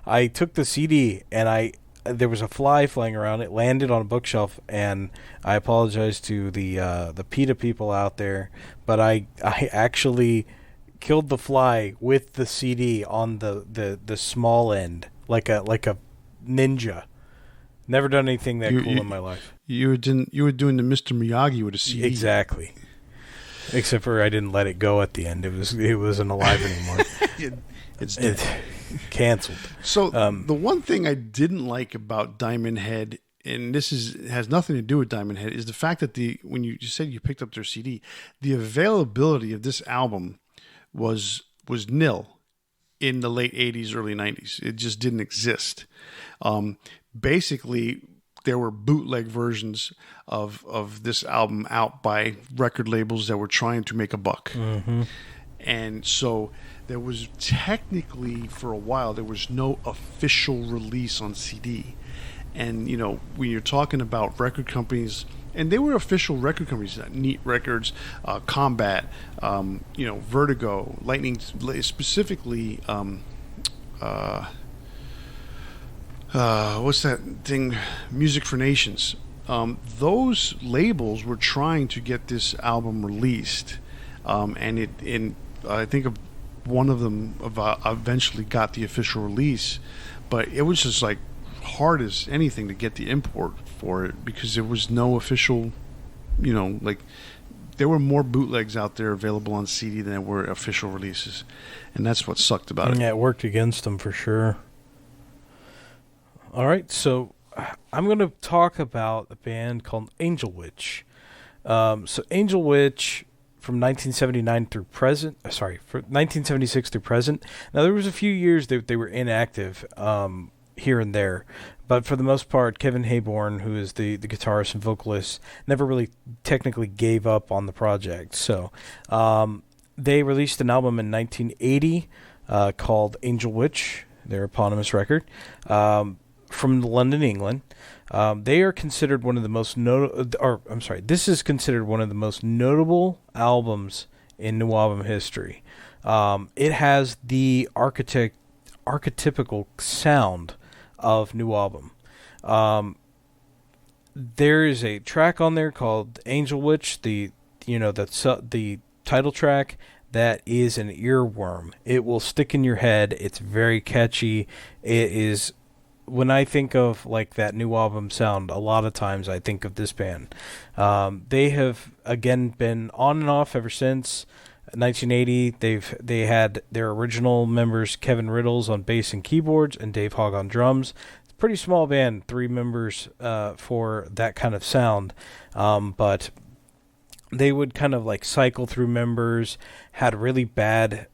I took the CD, and there was a fly flying around. It landed on a bookshelf, and I apologize to the PETA people out there, but I actually killed the fly with the CD on the small end. Like a ninja. Never done anything that cool in my life. You were doing the Mr. Miyagi with a CD. Exactly. Except for I didn't let it go at the end. It wasn't alive anymore. It's dead. Canceled. So the one thing I didn't like about Diamond Head, and this has nothing to do with Diamond Head, is the fact that when you said you picked up their CD, the availability of this album was nil. In the late 80s, early 90s. It just didn't exist. Basically, there were bootleg versions of this album out by record labels that were trying to make a buck. Mm-hmm. And so there was technically, for a while, there was no official release on CD. And, when you're talking about record companies, and they were official record companies, Neat Records, Combat, Vertigo, Lightning, specifically, what's that thing? Music for Nations. Those labels were trying to get this album released, and I think one of them eventually got the official release, but it was just like hard as anything to get the import for it because there was no official, there were more bootlegs out there available on CD than there were official releases, and that's what sucked about it. Yeah, it worked against them for sure. All right, so I'm going to talk about a band called Angel Witch. So Angel Witch from 1979 through present. For 1976 through present. Now there was a few years that they were inactive here and there, but for the most part, Kevin Hayborn, who is the guitarist and vocalist, never really technically gave up on the project. So they released an album in 1980 called Angel Witch, their eponymous record. from London, England. They are considered one of the most this is considered one of the most notable albums in new album history. It has the archetypical sound of new album. There is a track on there called Angel Witch, the title track, that is an earworm. It will stick in your head. It's very catchy. It is, when I think of like that new album sound, a lot of times I think of this band. They have again been on and off ever since 1980. They had their original members Kevin Riddles on bass and keyboards and Dave Hogg on drums. It's a pretty small band, 3 members for that kind of sound, but they would kind of like cycle through members. Had a really bad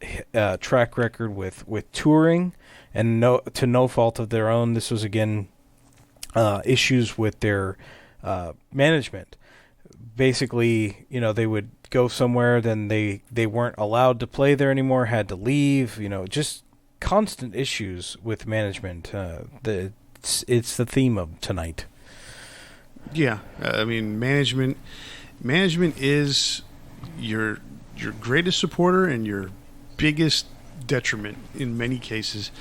track record with touring, and to no fault of their own. This was again issues with their management. Basically, they would go somewhere, then they weren't allowed to play there anymore, had to leave. Just constant issues with management. It's the theme of tonight. Yeah, I mean management is your greatest supporter and your biggest detriment in many cases.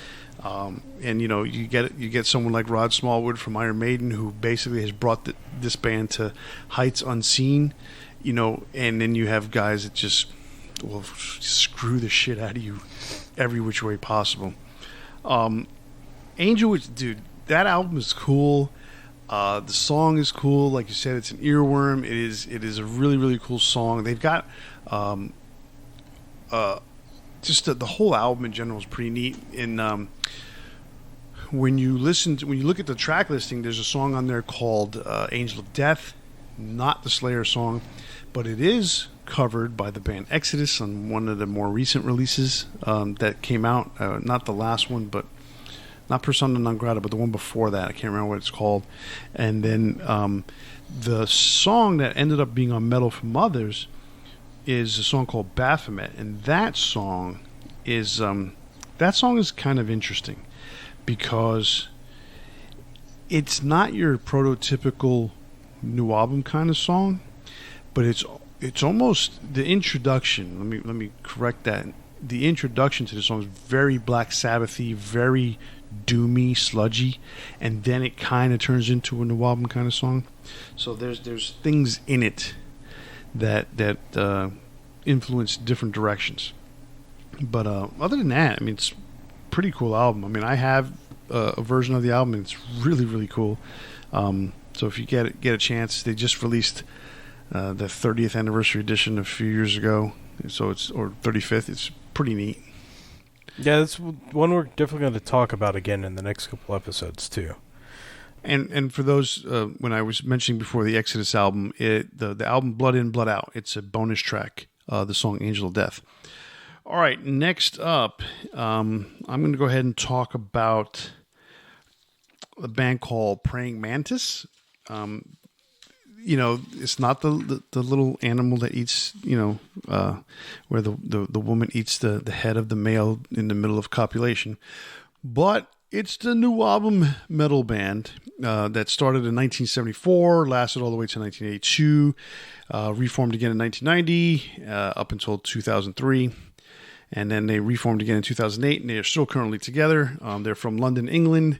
And you get someone like Rod Smallwood from Iron Maiden, who basically has brought this band to heights unseen. And then you have guys that just will screw the shit out of you every which way possible. Angel Witch, dude, that album is cool. The song is cool. Like you said, it's an earworm. It is a really, really cool song. They've got just the whole album in general is pretty neat. And when you look at the track listing, there's a song on there called Angel of Death, not the Slayer song, but it is covered by the band Exodus on one of the more recent releases that came out. Not the last one, but not Persona Non Grata, but the one before that. I can't remember what it's called. And then the song that ended up being on Metal from Others is a song called Baphomet, and that song is kind of interesting because it's not your prototypical new album kind of song, but it's almost the introduction. Let me correct that. The introduction to the song is very Black Sabbath-y, very doomy, sludgy, and then it kind of turns into a new album kind of song. So there's things in it that influence different directions. But other than that, I mean, it's a pretty cool album. I mean, I have a version of the album, and it's really, really cool. So if you get a chance, they just released the 30th anniversary edition a few years ago. So or 35th. It's pretty neat. Yeah, that's one we're definitely going to talk about again in the next couple episodes too. And for those, when I was mentioning before the Exodus album, the album Blood In, Blood Out, it's a bonus track, the song Angel of Death. All right, next up, I'm going to go ahead and talk about a band called Praying Mantis. It's not the little animal that eats, where the woman eats the head of the male in the middle of copulation. But it's the new album metal band that started in 1974, lasted all the way to 1982, reformed again in 1990, up until 2003. And then they reformed again in 2008, and they are still currently together. They're from London, England.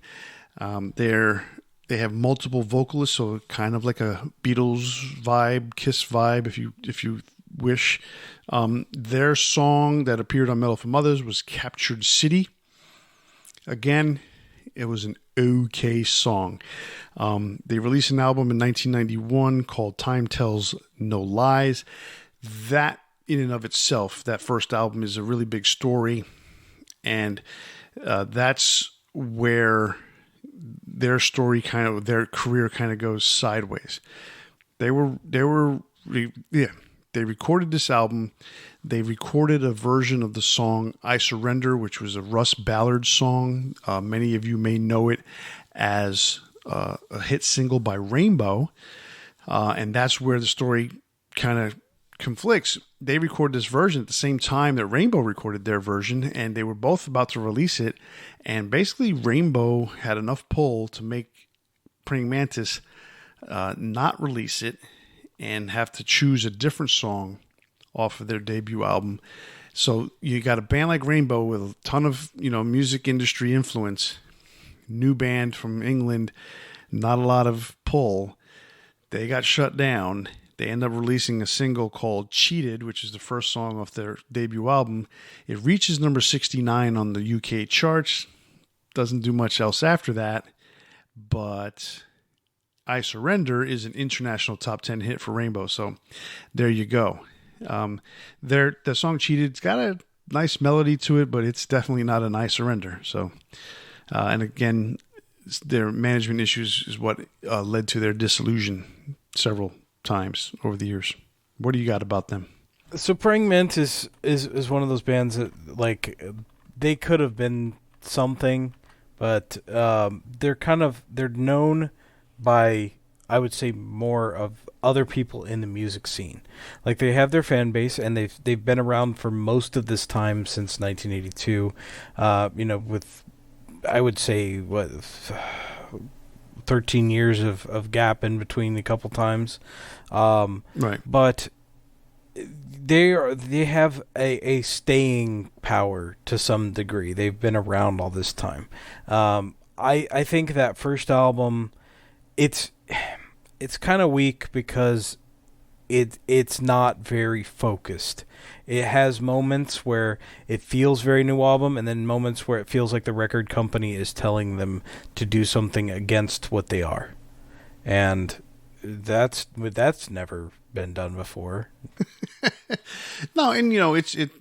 They have multiple vocalists, so kind of like a Beatles vibe, Kiss vibe, if you wish. Their song that appeared on Metal from Others was Captured City. Again, it was an okay song. They released an album in 1991 called Time Tells No Lies. That, in and of itself, that first album is a really big story, and that's where their story their career kind of goes sideways. They recorded this album. They recorded a version of the song I Surrender, which was a Russ Ballard song. Many of you may know it as a hit single by Rainbow. And that's where the story kind of conflicts. They recorded this version at the same time that Rainbow recorded their version, and they were both about to release it. And basically, Rainbow had enough pull to make Praying Mantis not release it and have to choose a different song off of their debut album. So you got a band like Rainbow with a ton of, music industry influence, new band from England, not a lot of pull. They got shut down. They end up releasing a single called Cheated, which is the first song off their debut album. It reaches number 69 on the UK charts. Doesn't do much else after that. But I Surrender is an international top 10 hit for Rainbow. So there you go. The song Cheated's got a nice melody to it, but it's definitely not an I Surrender. So, and again, their management issues is what led to their dissolution several times over the years. What do you got about them? So Praying Mantis is one of those bands that, like, they could have been something, but they're known by, I would say, more of other people in the music scene. Like, they have their fan base, and they've been around for most of this time since 1982. With, I would say, 13 years of gap in between a couple times. Right. But they have a staying power to some degree. They've been around all this time. I think that first album, it's kind of weak because it's not very focused. It has moments where it feels very new album, and then moments where it feels like the record company is telling them to do something against what they are, and that's never been done before. No, and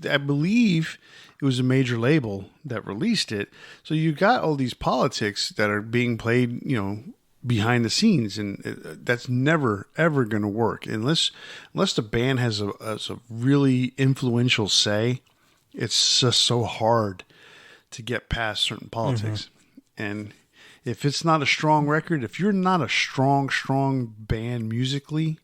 I believe it was a major label that released it, so you got all these politics that are being played, behind the scenes, and that's never ever going to work unless the band has a really influential say. It's just so hard to get past certain politics. And if it's not a strong record, if you're not a strong band musically,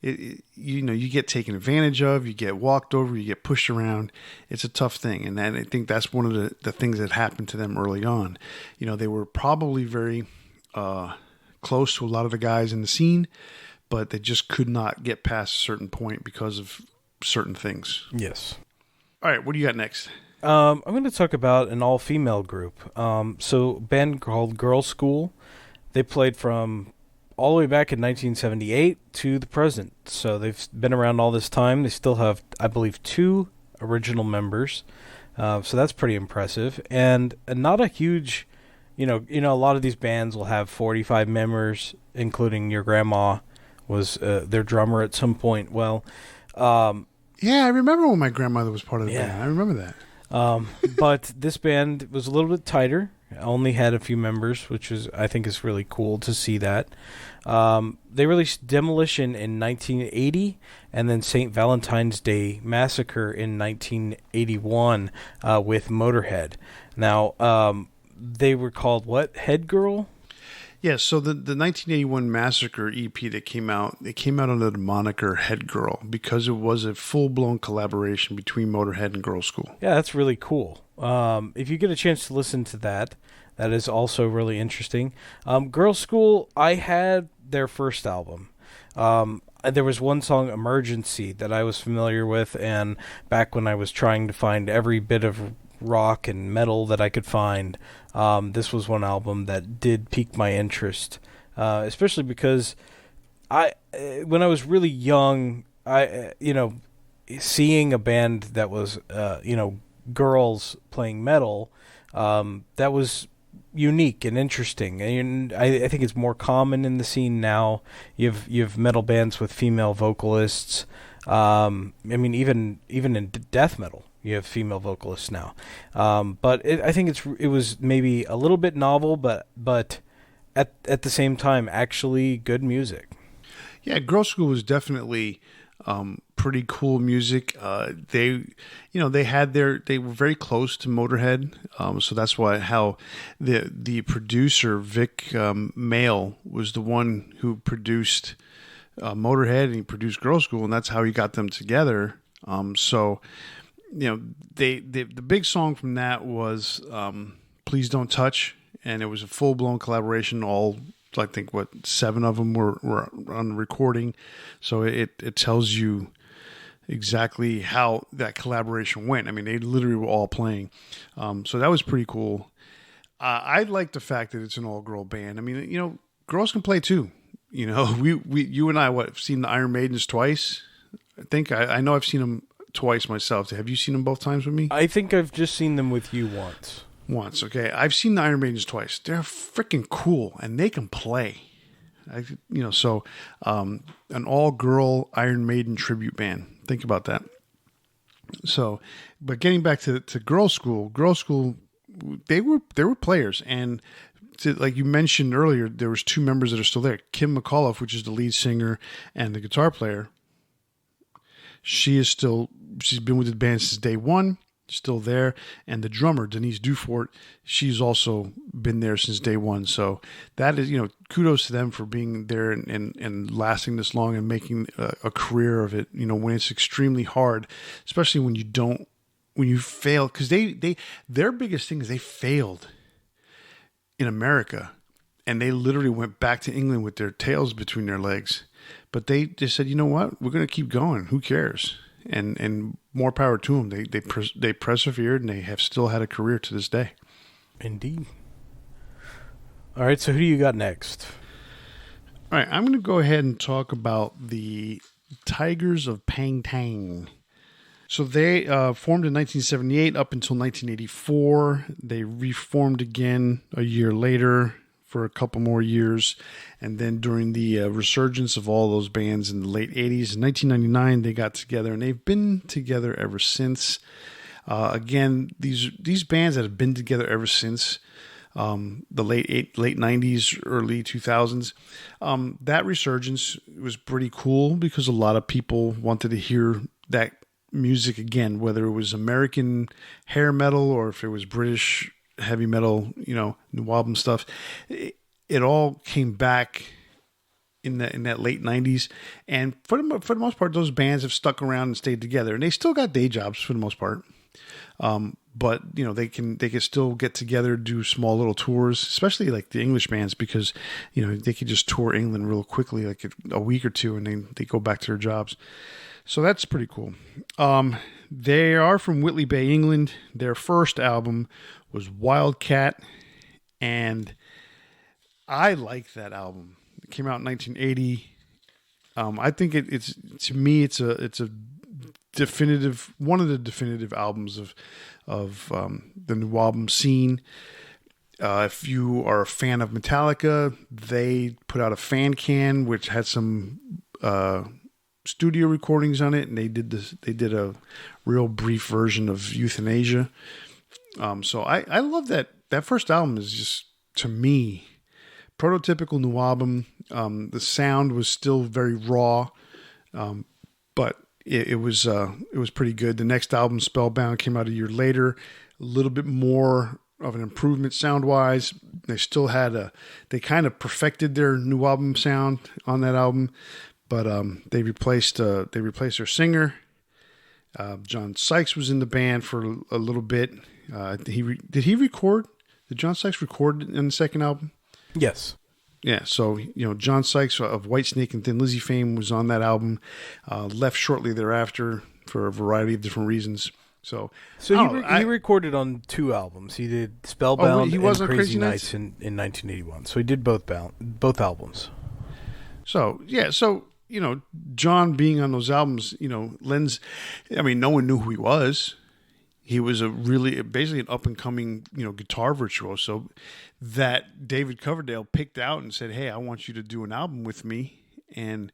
you get taken advantage of, you get walked over, you get pushed around. It's a tough thing, and I think that's one of the things that happened to them early on. They were probably very close to a lot of the guys in the scene, but they just could not get past a certain point because of certain things. Yes. All right, what do you got next? I'm going to talk about an all-female group. So a band called Girl School. They played from all the way back in 1978 to the present. So they've been around all this time. They still have, I believe, 2 original members. So that's pretty impressive. And not a huge... a lot of these bands will have 45 members, including your grandma was their drummer at some point. Well, yeah, I remember when my grandmother was part of the band. I remember that. But this band was a little bit tighter. Only had a few members, which I think is really cool to see that. They released Demolition in 1980, and then St. Valentine's Day Massacre in 1981 with Motorhead. Now, they were called what? Head Girl? Yeah, so the 1981 Massacre EP that came out, it came out under the moniker Head Girl because it was a full-blown collaboration between Motorhead and Girl School. Yeah, that's really cool. If you get a chance to listen to that, that is also really interesting. Girl School, I had their first album. There was one song, Emergency, that I was familiar with, and back when I was trying to find every bit of rock and metal that I could find, this was one album that did pique my interest, especially because when I was really young, seeing a band that was girls playing metal, that was unique and interesting, and I think it's more common in the scene now. You have metal bands with female vocalists. Even in death metal, you have female vocalists now. But I think it was maybe a little bit novel, but at the same time, actually good music. Yeah, Girl School was definitely pretty cool music. They were very close to Motorhead, so that's how the producer Vic Mail was the one who produced Motorhead, and he produced Girl School, and that's how he got them together. So, the big song from that was "Please Don't Touch," and it was a full blown collaboration. All, I think, 7 of them were on the recording. So it tells you exactly how that collaboration went. I mean, they literally were all playing. So that was pretty cool. I like the fact that it's an all girl band. I mean, girls can play too. You and I have seen the Iron Maidens twice. I think I know I've seen them twice myself. Have you seen them both times with me? I think I've just seen them with you once. Once, okay. I've seen the Iron Maidens twice. They're freaking cool, and they can play. So an all-girl Iron Maiden tribute band. Think about that. So, but getting back to Girl School, they were players, and like you mentioned earlier, there was 2 members that are still there. Kim McAuliffe, which is the lead singer and the guitar player. She's been with the band since day one, still there. And the drummer, Denise Dufort, she's also been there since day one. So that is, kudos to them for being there and lasting this long and making a career of it, when it's extremely hard, especially when you fail, because their biggest thing is they failed in America, and they literally went back to England with their tails between their legs. But they just said, you know what, we're going to keep going. Who cares? And more power to them. They persevered, and they have still had a career to this day. Indeed. All right, so who do you got next? All right, I'm going to go ahead and talk about the Tigers of Pang Tang. So they formed in 1978 up until 1984. They reformed again a year later for a couple more years. And then during the resurgence of all those bands in the late 80s, in 1999, they got together, and they've been together ever since. Again, these bands that have been together ever since the late 90s, early 2000s, that resurgence was pretty cool because a lot of people wanted to hear that music again, whether it was American hair metal or if it was British heavy metal, new album stuff. It all came back in that late 90s, and for the most part, those bands have stuck around and stayed together, and they still got day jobs for the most part. But they can still get together, do small little tours, especially like the English bands, because they could just tour England real quickly, like a week or two, and then they go back to their jobs. So that's pretty cool. They are from Whitley Bay, England. Their first album was Wildcat, and I like that album. It came out in 1980. I think it's to me it's a definitive, one of the definitive albums of the new album scene. If you are a fan of Metallica, they put out a fan can which had some studio recordings on it, and they did a real brief version of Euthanasia. So I love that first album is just, to me, prototypical new album. The sound was still very raw, but it was pretty good. The next album, Spellbound, came out a year later, a little bit more of an improvement sound wise. They still had they kind of perfected their new album sound on that album, but they replaced their singer. John Sykes was in the band for a little bit. Did he record? Did John Sykes record in the second album? Yes. Yeah, so John Sykes of Whitesnake and Thin Lizzy fame was on that album. Left shortly thereafter for a variety of different reasons. So he recorded on 2 albums. He did Spellbound and Crazy Nights in 1981. So he did both albums. So yeah, John being on those albums, lends. I mean, no one knew who he was. He was basically an up and coming, guitar virtuoso that David Coverdale picked out and said, "Hey, I want you to do an album with me." And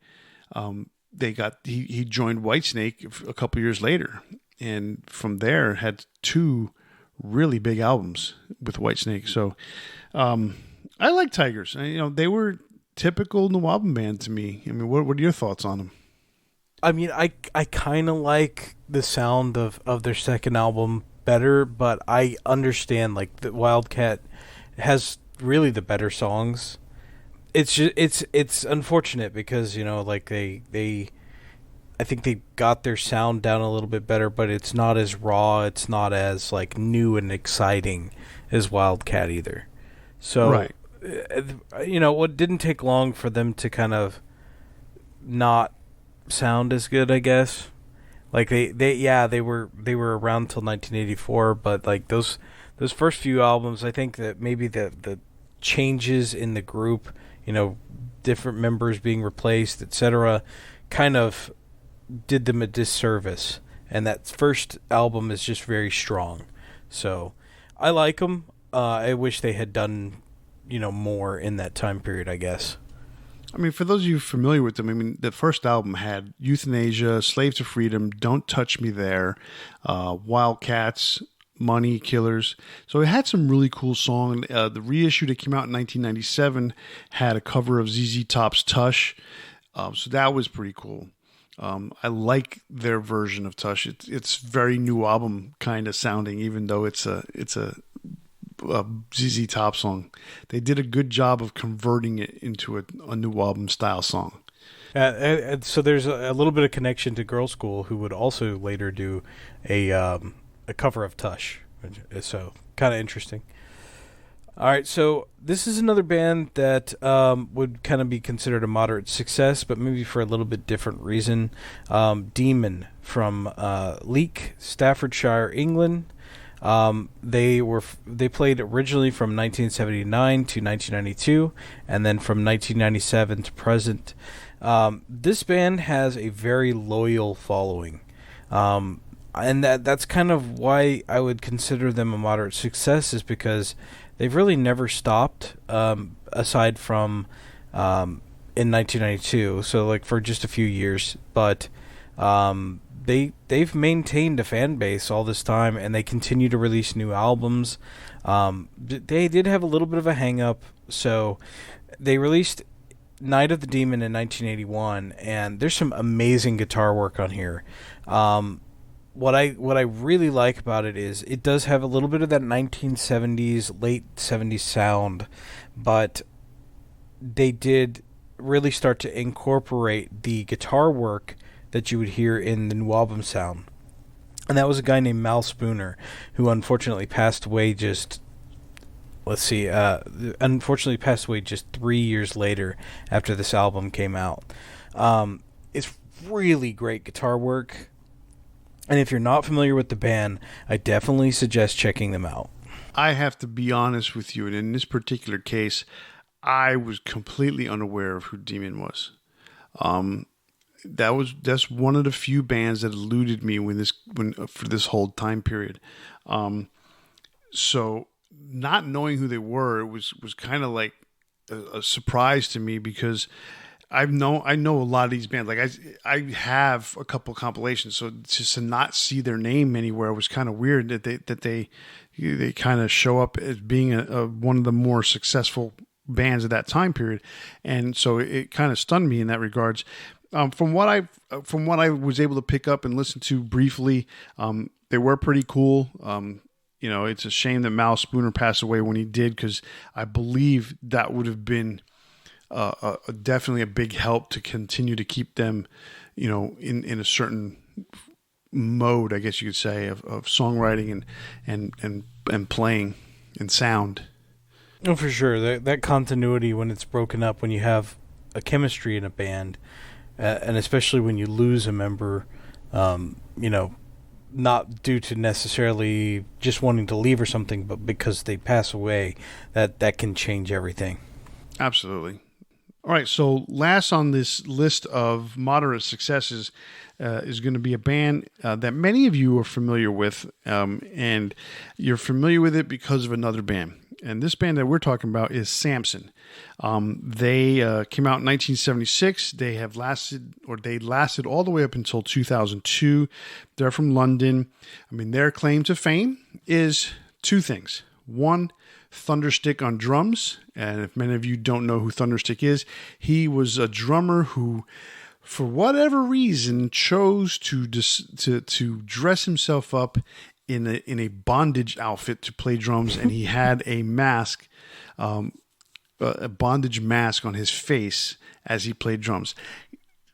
he joined Whitesnake a couple years later, and from there had 2 really big albums with Whitesnake. So I like Tigers. They were typical new album band to me. I mean, what are your thoughts on them? I mean, I kind of like the sound of their second album better, but I understand, like, that Wildcat has really the better songs. it's just, it's unfortunate because like they I think they got their sound down a little bit better, but it's not as raw. It's not as like new and exciting as Wildcat either. So, Right. what didn't take long for them to kind of not sound as good, I guess. Like they were around till 1984, but like those first few albums, I think that maybe the changes in the group, different members being replaced, etc., kind of did them a disservice. And that first album is just very strong. So I like them. I wish they had done, more in that time period, I guess. I mean, for those of you familiar with them, I mean, the first album had Euthanasia, Slave to Freedom, Don't Touch Me There, Wildcats, Money Killers. So it had some really cool songs. The reissue that came out in 1997 had a cover of ZZ Top's Tush. So that was pretty cool. I like their version of Tush. It's very new album kind of sounding, even though it's a ZZ Top song. They did a good job of converting it into a new album style song. And so there's a little bit of connection to Girl School, who would also later do a cover of Tush. So kind of interesting. All right, so this is another band that would kind of be considered a moderate success, but maybe for a little bit different reason. Demon from Leek, Staffordshire, England. They played originally from 1979 to 1992, and then from 1997 to present. This band has a very loyal following, and that's kind of why I would consider them a moderate success, is because they've really never stopped, aside from in 1992, so like for just a few years, but they've maintained a fan base all this time, and they continue to release new albums. They did have a little bit of a hang up, so they released Night of the Demon in 1981, and there's some amazing guitar work on here. What I really like about it is it does have a little bit of that 1970s, late 70s sound, but they did really start to incorporate the guitar work that you would hear in the new album sound. And that was a guy named Mal Spooner, who unfortunately passed away unfortunately passed away just 3 years later after this album came out. It's really great guitar work. And if you're not familiar with the band, I definitely suggest checking them out. I have to be honest with you, and in this particular case, I was completely unaware of who Demon was. That's one of the few bands that eluded me for this whole time period. So not knowing who they were was kind of like a surprise to me, because I know a lot of these bands. Like I have a couple compilations, so just to not see their name anywhere was kind of weird. That they kind of show up as being one of the more successful bands of that time period, and so it kind of stunned me in that regards. From what I was able to pick up and listen to briefly, they were pretty cool. It's a shame that Mal Spooner passed away when he did, because I believe that would have been definitely a big help to continue to keep them, in a certain mode, I guess you could say, of songwriting and playing and sound. Oh, for sure. That continuity, when it's broken up, when you have a chemistry in a band, and especially when you lose a member, not due to necessarily just wanting to leave or something, but because they pass away, that can change everything. Absolutely. All right, so last on this list of moderate successes is going to be a band that many of you are familiar with, and you're familiar with it because of another band. And this band that we're talking about is Saxon. They came out in 1976. They lasted all the way up until 2002. They're from London. I mean, their claim to fame is two things. One, Thunderstick on drums. And if many of you don't know who Thunderstick is, he was a drummer who, for whatever reason, chose to dress himself up in a bondage outfit to play drums, and he had a mask a bondage mask on his face as he played drums.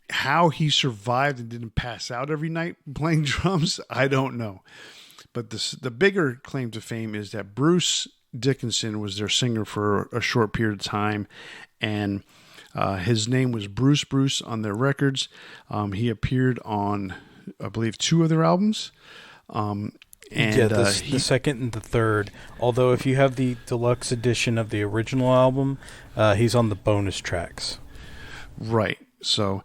How he survived and didn't pass out every night playing drums, I don't know. But the bigger claim to fame is that Bruce Dickinson was their singer for a short period of time, and his name was Bruce on their records. He appeared on, I believe, 2 of their albums. The second and the third. Although if you have the deluxe edition of the original album, he's on the bonus tracks. Right. So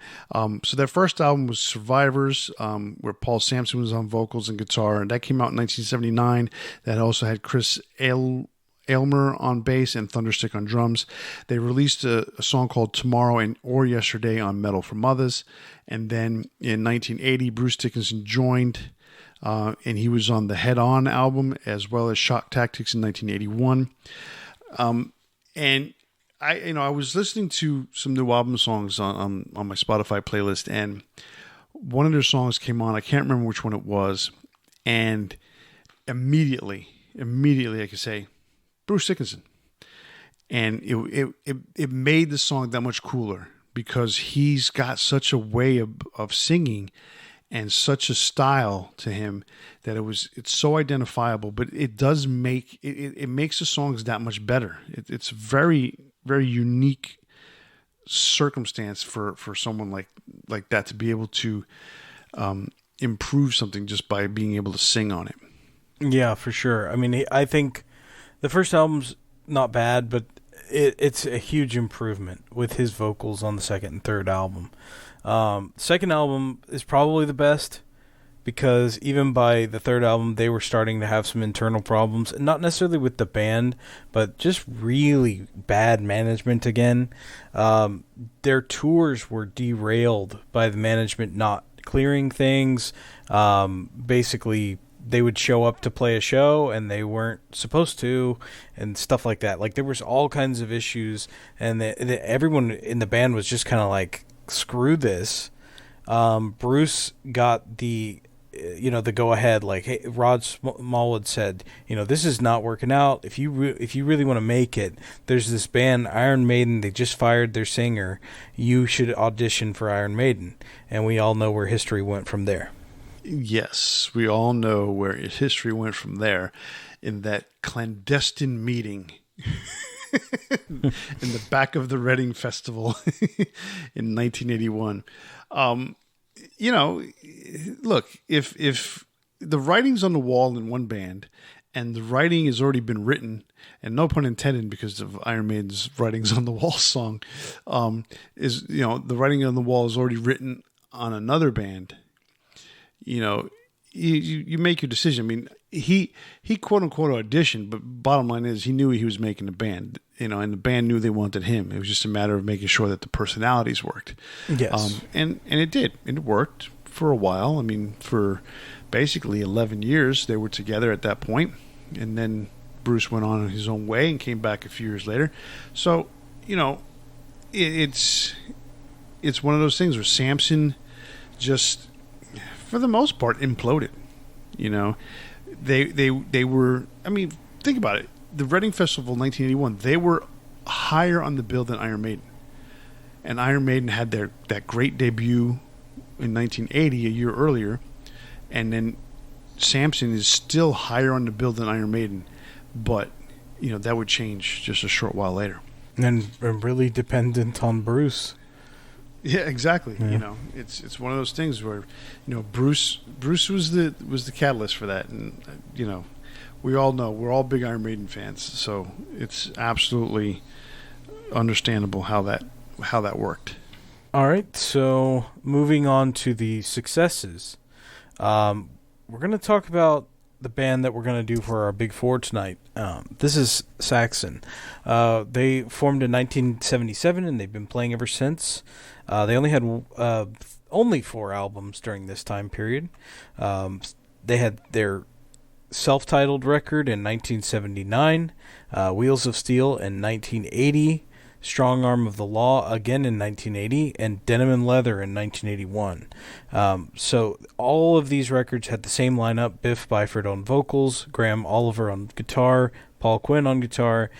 their first album was Survivors, where Paul Sampson was on vocals and guitar, and that came out in 1979. That also had Chris Aylmer on bass and Thunderstick on drums. They released a song called Tomorrow or Yesterday on Metal from Others. And then in 1980, Bruce Dickinson joined, and he was on the Head On album as well as Shock Tactics in 1981. And I was listening to some new album songs on my Spotify playlist, and one of their songs came on. I can't remember which one it was. And immediately I could say, Bruce Dickinson. And it made the song that much cooler because he's got such a way of singing and such a style to him that it's so identifiable, but it does make it makes the songs that much better. It's very, very unique circumstance for someone like that to be able to improve something just by being able to sing on it. Yeah, for sure. I mean, I think the first album's not bad, but it's a huge improvement with his vocals on the second and third album. Second album is probably the best because even by the third album, they were starting to have some internal problems, not necessarily with the band, but just really bad management again. Their tours were derailed by the management not clearing things. Basically, they would show up to play a show and they weren't supposed to, and stuff like that. Like, there was all kinds of issues, and everyone in the band was just kind of like, screw this. Bruce got the go ahead. Like, hey, Rod Smallwood said, this is not working out. If you really want to make it, there's this band Iron Maiden. They just fired their singer. You should audition for Iron Maiden. And we all know where history went from there. Yes, we all know where history went from there, in that clandestine meeting in the back of the Reading Festival in 1981. Look, if the writing's on the wall in one band and the writing has already been written, and no pun intended because of Iron Maiden's Writings on the Wall song, the writing on the wall is already written on another band, you make your decision. I mean, he quote unquote auditioned, but bottom line is he knew he was making a band, and the band knew they wanted him. It was just a matter of making sure that the personalities worked. Yes. And it did. And it worked for a while. I mean, for basically 11 years they were together at that point. And then Bruce went on his own way and came back a few years later. So, it's one of those things where Sampson just, for the most part, imploded. They were, I mean, think about it. The Reading Festival in 1981, they were higher on the bill than Iron Maiden. And Iron Maiden had that great debut in 1980, a year earlier. And then Sampson is still higher on the bill than Iron Maiden. But, that would change just a short while later. And really dependent on Bruce. Yeah, exactly. Yeah. It's one of those things where, Bruce was the catalyst for that, and we all know we're all big Iron Maiden fans, so it's absolutely understandable how that worked. All right, so moving on to the successes, we're going to talk about the band that we're going to do for our Big Four tonight. This is Saxon. They formed in 1977, and they've been playing ever since. They only had only 4 albums during this time period. They had their self-titled record in 1979, Wheels of Steel in 1980, Strong Arm of the Law again in 1980, and Denim and Leather in 1981. So all of these records had the same lineup: Biff Byford on vocals, Graham Oliver on guitar, Paul Quinn on guitar,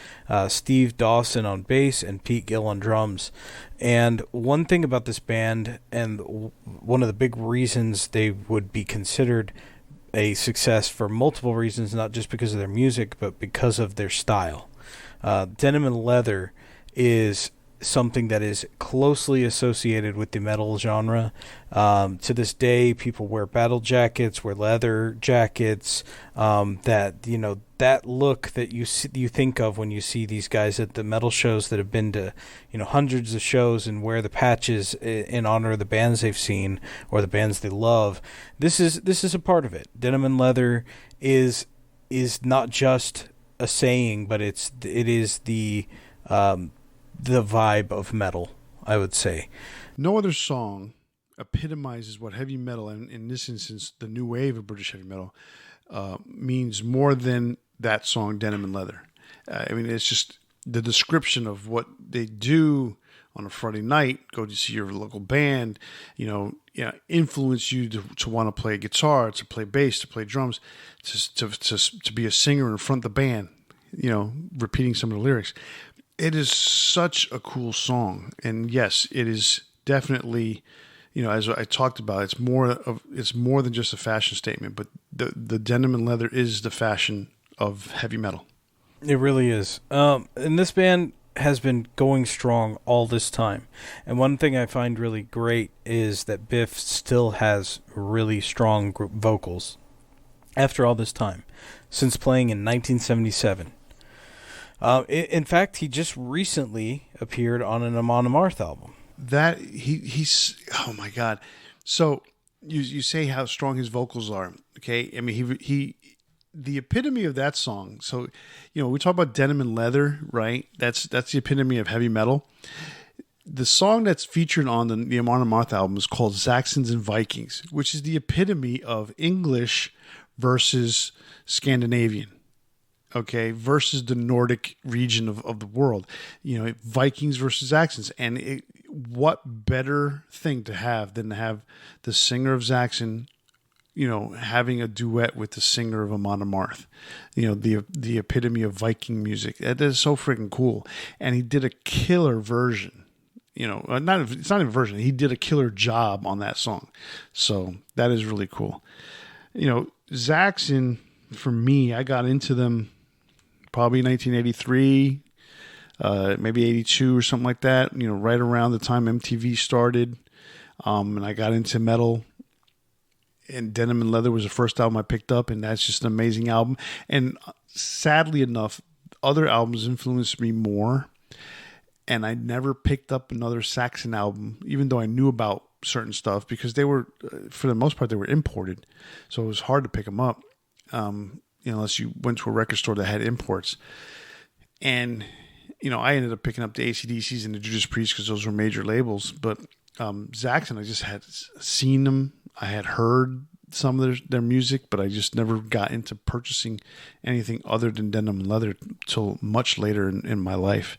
Steve Dawson on bass, and Pete Gill on drums. And one thing about this band, and one of the big reasons they would be considered a success for multiple reasons, not just because of their music, but because of their style. Denim and leather is something that is closely associated with the metal genre. To this day, people wear battle jackets, wear leather jackets. That look that you think of when you see these guys at the metal shows that have been to, hundreds of shows and wear the patches in honor of the bands they've seen or the bands they love. This is a part of it. Denim and leather is not just a saying, but it is the vibe of metal, I would say. No other song epitomizes what heavy metal, and in this instance, the new wave of British heavy metal, means more than that song, Denim and Leather. It's just the description of what they do on a Friday night, go to see your local band, influence you to want to play guitar, to play bass, to play drums, to be a singer in front of the band, repeating some of the lyrics. It is such a cool song. And yes, it is definitely, as I talked about, it's more than just a fashion statement, but the denim and leather is the fashion of heavy metal. It really is. And this band has been going strong all this time. And one thing I find really great is that Biff still has really strong vocals after all this time, since playing in 1977. In fact, he just recently appeared on an Amon Amarth album. That he's oh my god! So you say how strong his vocals are. Okay, he the epitome of that song. So we talk about denim and leather, right? That's the epitome of heavy metal. The song that's featured on the Amon Amarth album is called Saxons and Vikings, which is the epitome of English versus Scandinavian. Okay, versus the Nordic region of the world, Vikings versus Saxons, and what better thing to have than to have the singer of Saxon, having a duet with the singer of Amon Amarth, the epitome of Viking music. That is so freaking cool, and he did a killer version. It's not even a version. He did a killer job on that song, so that is really cool. Saxon, for me, I got into them probably 1983, maybe 82 or something like that, right around the time MTV started. And I got into metal, and Denim and Leather was the first album I picked up, and that's just an amazing album. And sadly enough, other albums influenced me more, and I never picked up another Saxon album, even though I knew about certain stuff, because they were, for the most part, they were imported. So it was hard to pick them up. Unless you went to a record store that had imports. And, I ended up picking up the AC/DCs and the Judas Priest because those were major labels. But Saxon, I just had seen them. I had heard some of their music, but I just never got into purchasing anything other than Denim and Leather till much later in my life.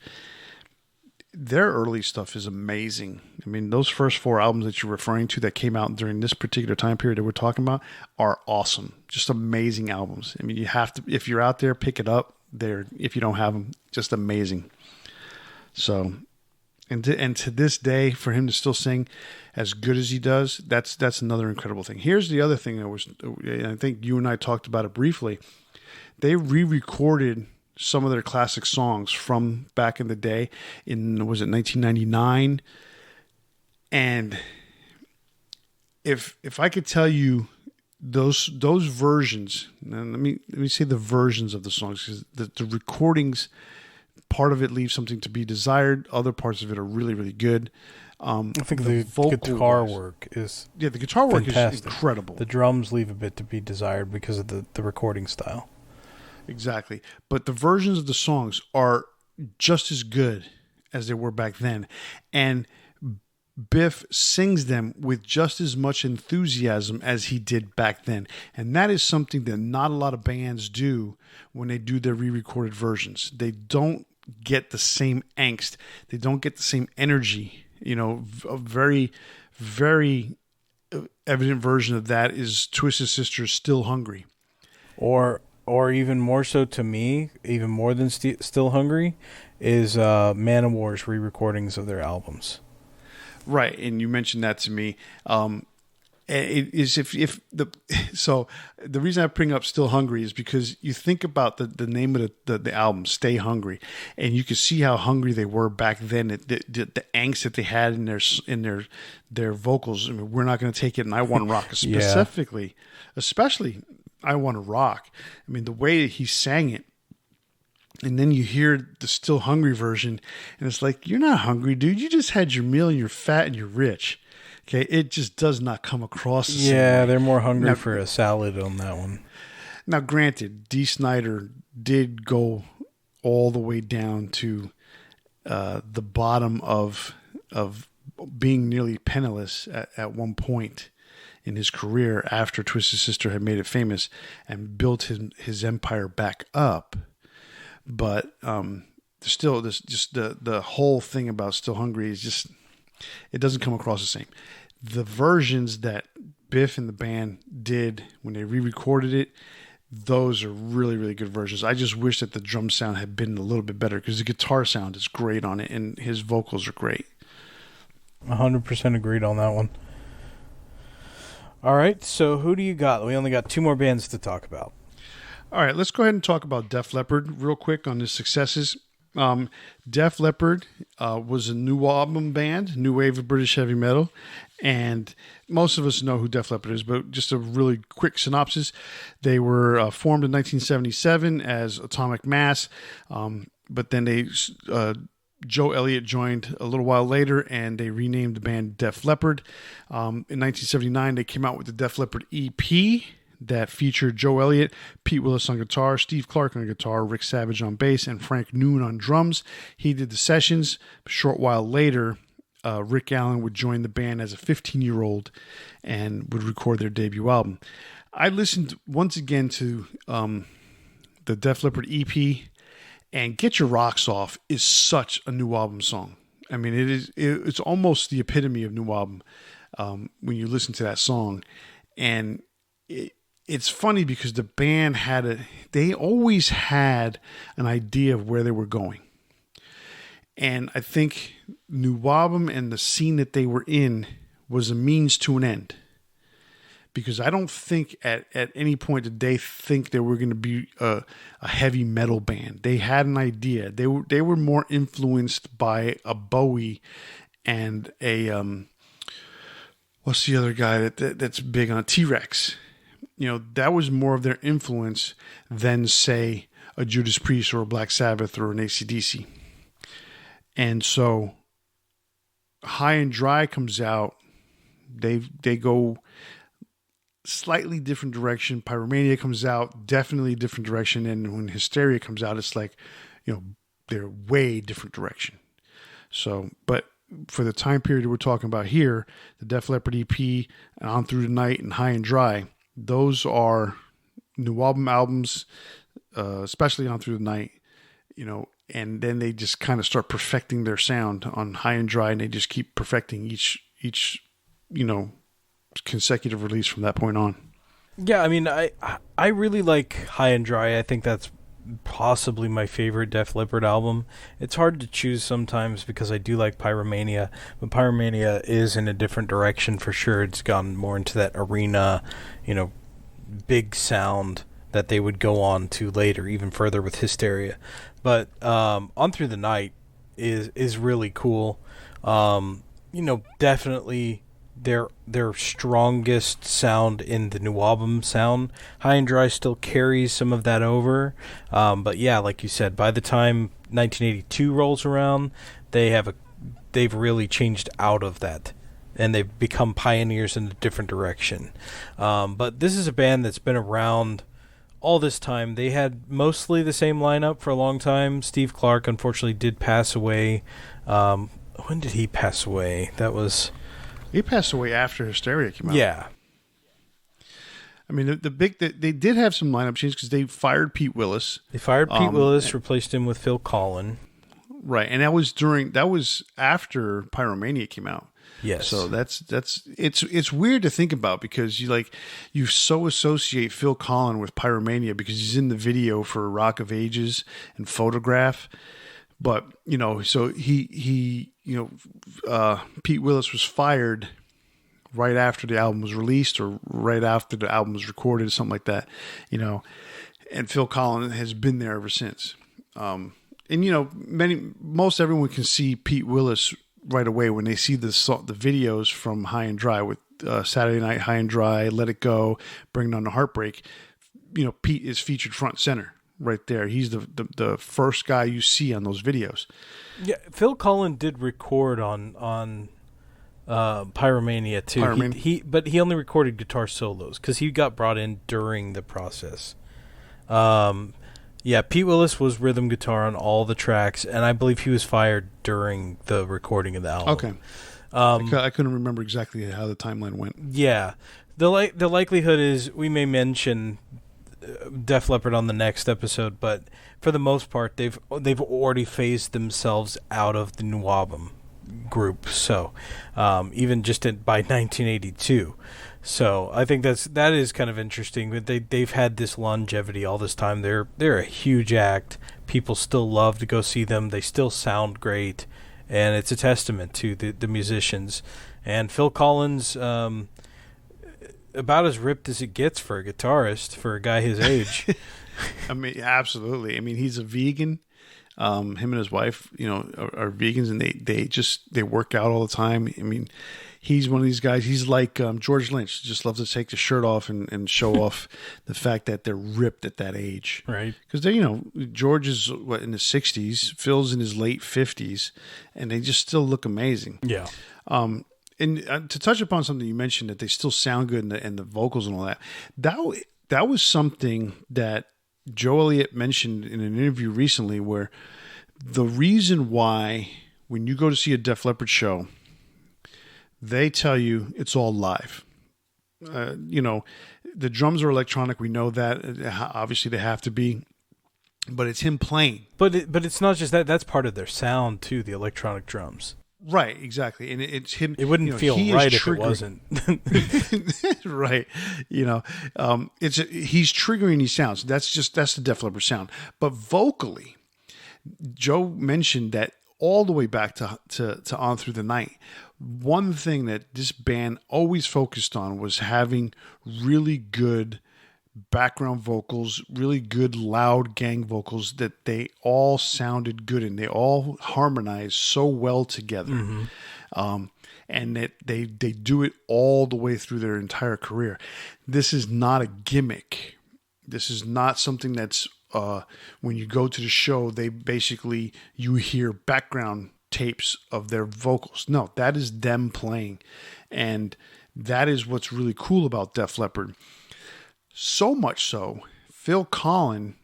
Their early stuff is amazing. Those first 4 albums that you're referring to that came out during this particular time period that we're talking about are awesome. Just amazing albums. You have to, if you're out there, pick it up. If you don't have them, just amazing. So, and to this day, for him to still sing as good as he does, that's another incredible thing. Here's the other thing I think you and I talked about it briefly. They re-recorded some of their classic songs from back in the day was it 1999? And if I could tell you those versions, and let me say the versions of the songs, because the recordings, part of it leaves something to be desired, other parts of it are really, really good. I think the guitar work is the guitar work fantastic. Is incredible. The drums leave a bit to be desired because of the recording style. Exactly. But the versions of the songs are just as good as they were back then. And Biff sings them with just as much enthusiasm as he did back then. And that is something that not a lot of bands do when they do their re-recorded versions. They don't get the same angst. They don't get the same energy. A very, very evident version of that is Twisted Sister's Still Hungry. Or or even more so to me, even more than Still Hungry, is Manowar's re-recordings of their albums. Right, and you mentioned that to me. It is if the so the reason I bring up Still Hungry is because you think about the name of the album, Stay Hungry, and you can see how hungry they were back then. The angst that they had in their vocals. I mean, we're not going to take it, and I Want to Rock specifically, especially I Want to Rock. I mean, the way that he sang it. And then you hear the Still Hungry version, and it's like, you're not hungry, dude. You just had your meal, and you're fat, and you're rich. Okay, it just does not come across the same way. They're more hungry for a salad on that one. Now, granted, Dee Snider did go all the way down to the bottom of being nearly penniless at one point in his career after Twisted Sister had made it famous and built his empire back up. But still, the whole thing about Still Hungry is just, it doesn't come across the same. The versions that Biff and the band did when they re-recorded it, those are really, really good versions. I just wish that the drum sound had been a little bit better because the guitar sound is great on it and his vocals are great. 100% agreed on that one. All right, so who do you got? We only got two more bands to talk about. All right, let's go ahead and talk about Def Leppard real quick on the successes. Def Leppard was a new album band, new wave of British heavy metal, and most of us know who Def Leppard is, but just a really quick synopsis. They were formed in 1977 as Atomic Mass, but then Joe Elliott joined a little while later, and they renamed the band Def Leppard. In 1979, they came out with the Def Leppard EP, that featured Joe Elliott, Pete Willis on guitar, Steve Clark on guitar, Rick Savage on bass, and Frank Noon on drums. He did the sessions. A short while later, Rick Allen would join the band as a 15-year-old and would record their debut album. I listened once again to the Def Leppard EP, and Get Your Rocks Off is such a new album song. I mean, it's almost the epitome of new album when you listen to that song. And it's funny because the band they always had an idea of where they were going. And I think New Album and the scene that they were in was a means to an end. Because I don't think at any point did they think they were going to be a heavy metal band. They had an idea. They were more influenced by a Bowie and a what's the other guy that's big on T-Rex. You know, that was more of their influence than, say, a Judas Priest or a Black Sabbath or an AC/DC. And so High and Dry comes out. They go slightly different direction. Pyromania comes out, definitely different direction. And when Hysteria comes out, it's like, you know, they're way different direction. So, but for the time period we're talking about here, the Def Leppard EP, On Through the Night, and High and Dry, those are new albums, especially On Through the Night, you know, and then they just kind of start perfecting their sound on High and Dry, and they just keep perfecting each, you know, consecutive release from that point on. Yeah, I mean, I really like High and Dry. I think that's possibly my favorite Def Leppard album. It's hard to choose sometimes because I do like Pyromania, but Pyromania is in a different direction for sure. It's gone more into that arena, you know, big sound that they would go on to later, even further with Hysteria. But On Through the Night is really cool. You know, definitely their strongest sound in the new album sound. High and Dry still carries some of that over. But yeah, like you said, by the time 1982 rolls around, they've really changed out of that. And they've become pioneers in a different direction. But this is a band that's been around all this time. They had mostly the same lineup for a long time. Steve Clark, unfortunately, did pass away. When did he pass away? He passed away after Hysteria came out. Yeah. I mean, they did have some lineup changes because they fired Pete Willis. They fired Pete Willis, replaced him with Phil Collin. Right, and that was after Pyromania came out. Yes. So it's weird to think about because you so associate Phil Collins with Pyromania because he's in the video for Rock of Ages and Photograph. But, so he Pete Willis was fired right after the album was released or right after the album was recorded or something like that, and Phil Collins has been there ever since. And, most everyone can see Pete Willis right away when they see the videos from High and Dry with Saturday Night High and Dry, Let It Go, Bring On the Heartbreak. Pete is featured front and center right there. He's the first guy you see on those videos. Yeah, Phil Collins did record on Pyromania too. But he only recorded guitar solos because he got brought in during the process. Yeah, Pete Willis was rhythm guitar on all the tracks, and I believe he was fired during the recording of the album. Okay. I couldn't remember exactly how the timeline went. Yeah. The likelihood is we may mention Def Leppard on the next episode, but for the most part, they've already phased themselves out of the new album group. So even just by 1982. So I think that is kind of interesting. But they've had this longevity all this time. They're a huge act. People still love to go see them. They still sound great, and it's a testament to the musicians. And Phil Collins, about as ripped as it gets for a guitarist for a guy his age. I mean, absolutely. I mean, he's a vegan. Him and his wife, are vegans, and they work out all the time. I mean, he's one of these guys. He's like George Lynch, just loves to take the shirt off and show off the fact that they're ripped at that age. Right. Because George is in his 60s, Phil's in his late 50s, and they just still look amazing. Yeah. And to touch upon something you mentioned, that they still sound good and the vocals and all that, that was something that Joe Elliott mentioned in an interview recently, where the reason why when you go to see a Def Leppard show, they tell you it's all live. The drums are electronic. We know that. Obviously, they have to be. But it's him playing. But it's not just that. That's part of their sound, too, the electronic drums. Right, exactly. And it's him. It wouldn't feel right if it wasn't. Right. He's triggering these sounds. That's the Def Leppard sound. But vocally, Joe mentioned that all the way back to On Through the Night, one thing that this band always focused on was having really good background vocals, really good loud gang vocals that they all sounded good and they all harmonized so well together. Mm-hmm. And that they do it all the way through their entire career. This is not a gimmick. This is not something that's when you go to the show, you hear background tapes of their vocals. No, that is them playing. And that is what's really cool about Def Leppard. So much so, Phil Collins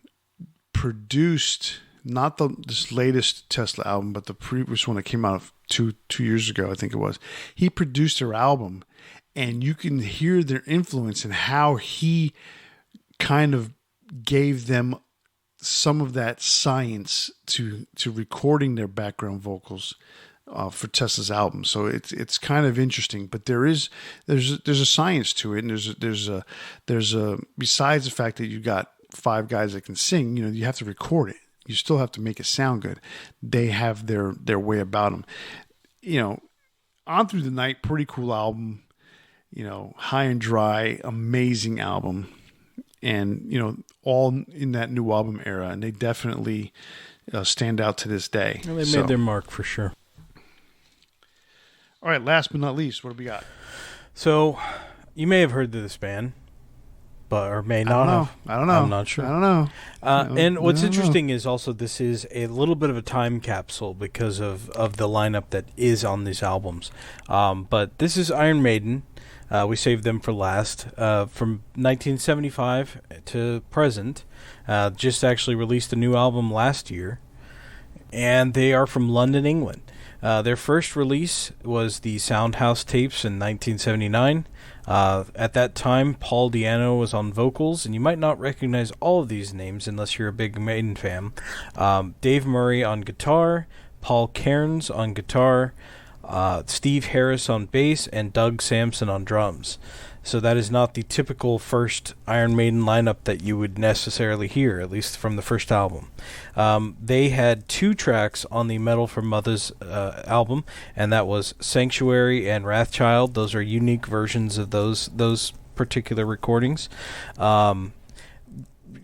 produced not this latest Tesla album, but the previous one that came out 2 years ago, I think it was. He produced their album, and you can hear their influence and how he kind of gave them some of that science to recording their background vocals for Tesla's album. So it's kind of interesting, but there's a science to it, and there's a besides the fact that you got 5 guys that can sing, you have to record it. You still have to make it sound good. They have their way about them. On Through the Night, pretty cool album. High and Dry, amazing album, and all in that new album era, and they definitely stand out to this day. Well, they made their mark for sure. All right, last but not least, what do we got? So, you may have heard of this band, or may not have. I don't know. I'm not sure. I don't know. And what's interesting is also this is a little bit of a time capsule because of the lineup that is on these albums. But this is Iron Maiden. We saved them for last. From 1975 to present. Just actually released a new album last year. And they are from London, England. Their first release was the Soundhouse tapes in 1979. At that time, Paul Di'Anno was on vocals, and you might not recognize all of these names unless you're a big Maiden fan. Dave Murray on guitar, Paul Cairns on guitar, Steve Harris on bass, and Doug Sampson on drums. So that is not the typical first Iron Maiden lineup that you would necessarily hear, at least from the first album. They had 2 tracks on the Metal from Mothers album, and that was Sanctuary and Wrathchild. Those are unique versions of those particular recordings. A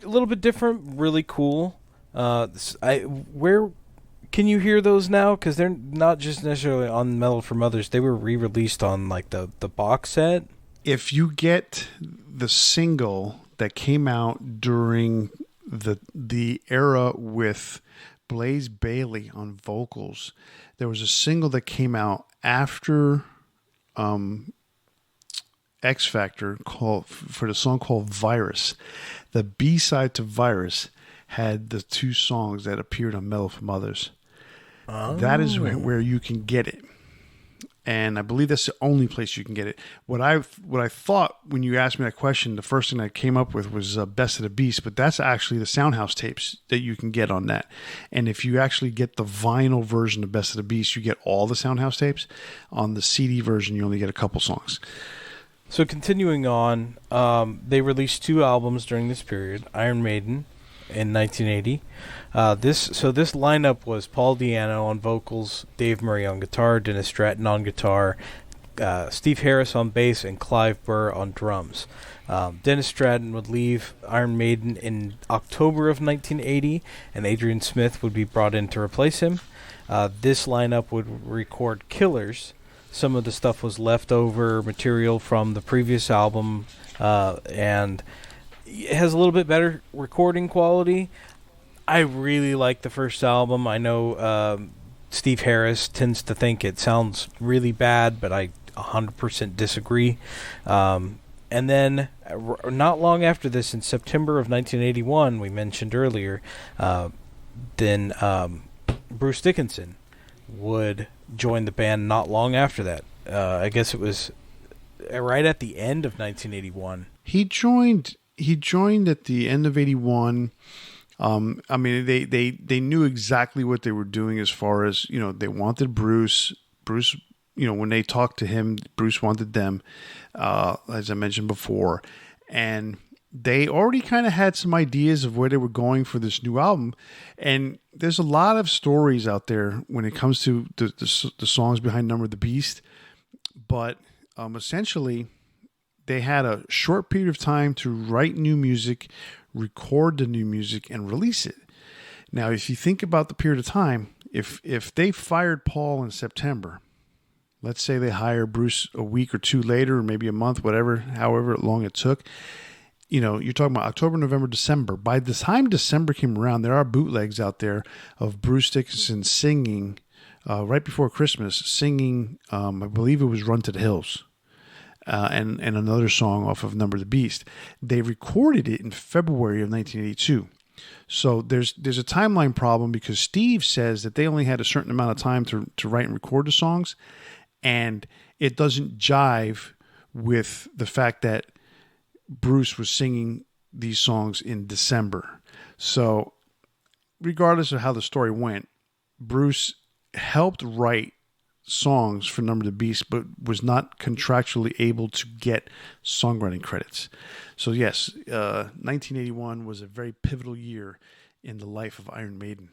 little bit different, really cool. Where can you hear those now? Because they're not just necessarily on Metal from Mothers. They were re-released on like the box set. If you get the single that came out during the era with Blaze Bayley on vocals, there was a single that came out after X Factor for the song called Virus. The B-side to Virus had the 2 songs that appeared on Metal from Mothers. Oh. That is where you can get it. And I believe that's the only place you can get it. What I thought when you asked me that question, the first thing I came up with was Best of the Beast, but that's actually the Soundhouse tapes that you can get on that. And if you actually get the vinyl version of Best of the Beast, you get all the Soundhouse tapes. On the CD version, you only get a couple songs. So continuing on, they released 2 albums during this period, Iron Maiden in 1980. This lineup was Paul Di'Anno on vocals, Dave Murray on guitar, Dennis Stratton on guitar, Steve Harris on bass, and Clive Burr on drums. Dennis Stratton would leave Iron Maiden in October of 1980, and Adrian Smith would be brought in to replace him. This lineup would record Killers. Some of the stuff was leftover material from the previous album, and it has a little bit better recording quality. I really like the first album. I know Steve Harris tends to think it sounds really bad, but I 100% disagree. And then not long after this, in September of 1981, we mentioned earlier, then Bruce Dickinson would join the band not long after that. I guess it was right at the end of 1981. He joined at the end of 81. I mean, they knew exactly what they were doing as far as, they wanted Bruce. Bruce, when they talked to him, Bruce wanted them, as I mentioned before. And they already kind of had some ideas of where they were going for this new album. And there's a lot of stories out there when it comes to the songs behind Number of the Beast. But essentially, they had a short period of time to write new music, record the new music, and release it. Now, if you think about the period of time, if they fired Paul in September, let's say they hire Bruce a week or 2 later, or maybe a month, however long it took, you're talking about October, November, December. By the time December came around, there are bootlegs out there of Bruce Dickinson singing right before Christmas, singing, I believe it was Run to the Hills. And another song off of Number of the Beast. They recorded it in February of 1982. So there's a timeline problem because Steve says that they only had a certain amount of time to write and record the songs, and it doesn't jive with the fact that Bruce was singing these songs in December. So regardless of how the story went, Bruce helped write songs for Number of the Beast, but was not contractually able to get songwriting credits. So yes, 1981 was a very pivotal year in the life of Iron Maiden.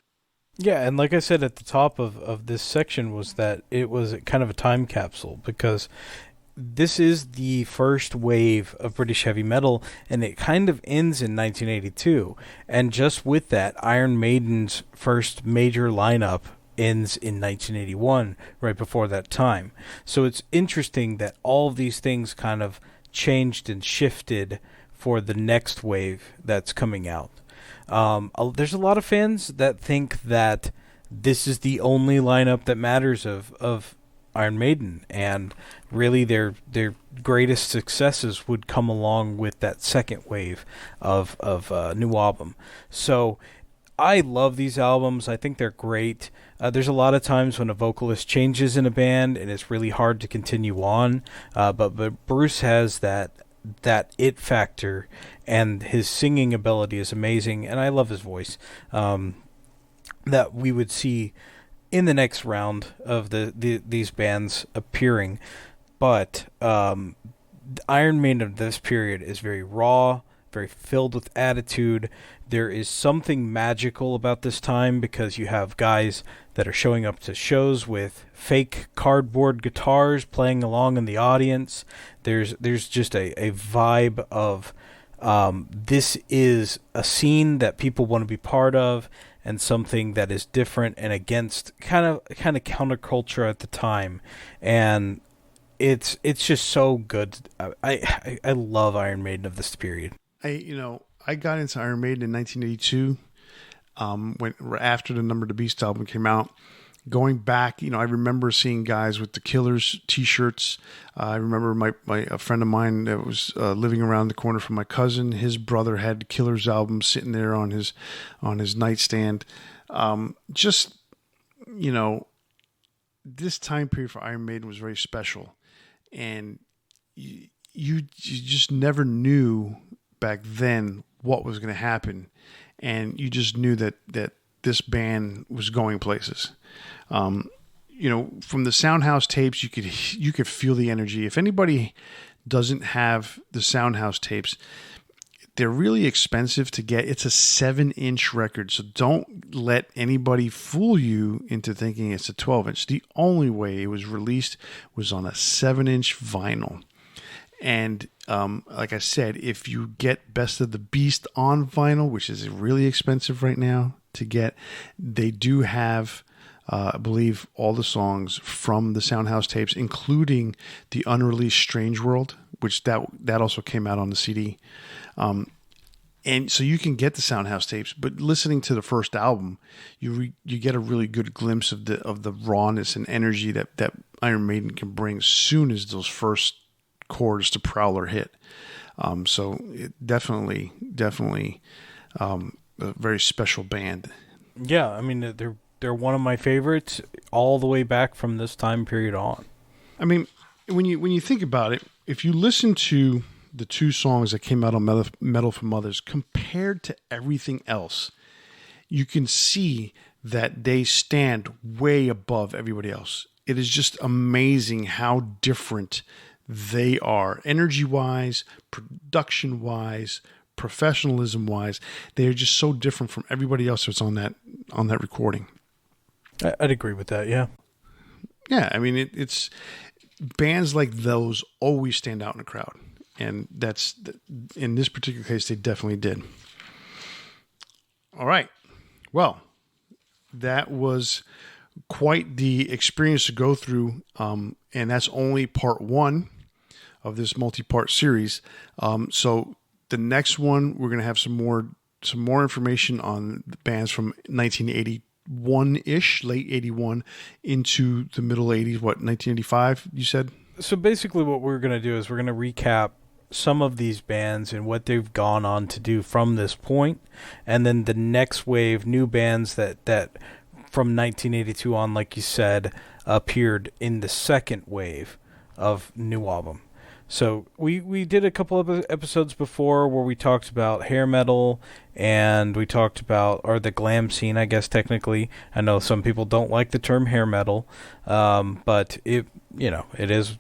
Yeah, and like I said at the top of this section was that it was kind of a time capsule because this is the first wave of British heavy metal, and it kind of ends in 1982. And just with that, Iron Maiden's first major lineup ends in 1981, right before that time. So it's interesting that all of these things kind of changed and shifted for the next wave that's coming out. There's a lot of fans that think that this is the only lineup that matters of Iron Maiden, and really their greatest successes would come along with that second wave of new album. So I love these albums. I think they're great. There's a lot of times when a vocalist changes in a band and it's really hard to continue on, but Bruce has that it factor, and his singing ability is amazing, and I love his voice. That we would see in the next round of these bands appearing. But Iron Maiden of this period is very raw, very filled with attitude. There is something magical about this time because you have guys that are showing up to shows with fake cardboard guitars playing along in the audience. There's just a vibe of this is a scene that people want to be part of, and something that is different and against kind of counterculture at the time. And it's just so good. I love Iron Maiden of this period. I got into Iron Maiden in 1982, when after the Number of the Beast album came out. Going back, I remember seeing guys with the Killers T-shirts. I remember a friend of mine that was living around the corner from my cousin. His brother had the Killers album sitting there on his nightstand. Just this time period for Iron Maiden was very special, and you just never knew back then what was going to happen, and you just knew that this band was going places. From the Soundhouse tapes, you could feel the energy. If anybody doesn't have the Soundhouse tapes, they're really expensive to get. It's a 7-inch record, so don't let anybody fool you into thinking it's a 12-inch. The only way it was released was on a 7-inch vinyl. And like I said, if you get Best of the Beast on vinyl, which is really expensive right now to get, they do have, I believe, all the songs from the Soundhouse tapes, including the unreleased Strange World, which that also came out on the CD. And so you can get the Soundhouse tapes, but listening to the first album, you get a really good glimpse of the rawness and energy that Iron Maiden can bring as soon as those first chords to Prowler hit. So it definitely a very special band. Yeah, I mean they're one of my favorites all the way back from this time period on. I mean, when you think about it, if you listen to the two songs that came out on Metal for Mothers compared to everything else, you can see that they stand way above everybody else. It is just amazing how different they are, energy-wise, production-wise, professionalism-wise. They are just so different from everybody else that's on that recording. I'd agree with that. Yeah. Yeah, I mean it's bands like those always stand out in a crowd, and that's in this particular case they definitely did. All right, well, that was quite the experience to go through, and that's only part one of this multi-part series. So the next one, we're going to have some more information on the bands from 1981-ish, late 81 into the middle 80s. What, 1985, you said? So basically what we're going to do is we're going to recap some of these bands and what they've gone on to do from this point, and then the next wave, new bands that from 1982 on, like you said, appeared in the second wave of new album. So we did a couple of episodes before where we talked about hair metal, and we talked about, or the glam scene, I guess technically. I know some people don't like the term hair metal, but it is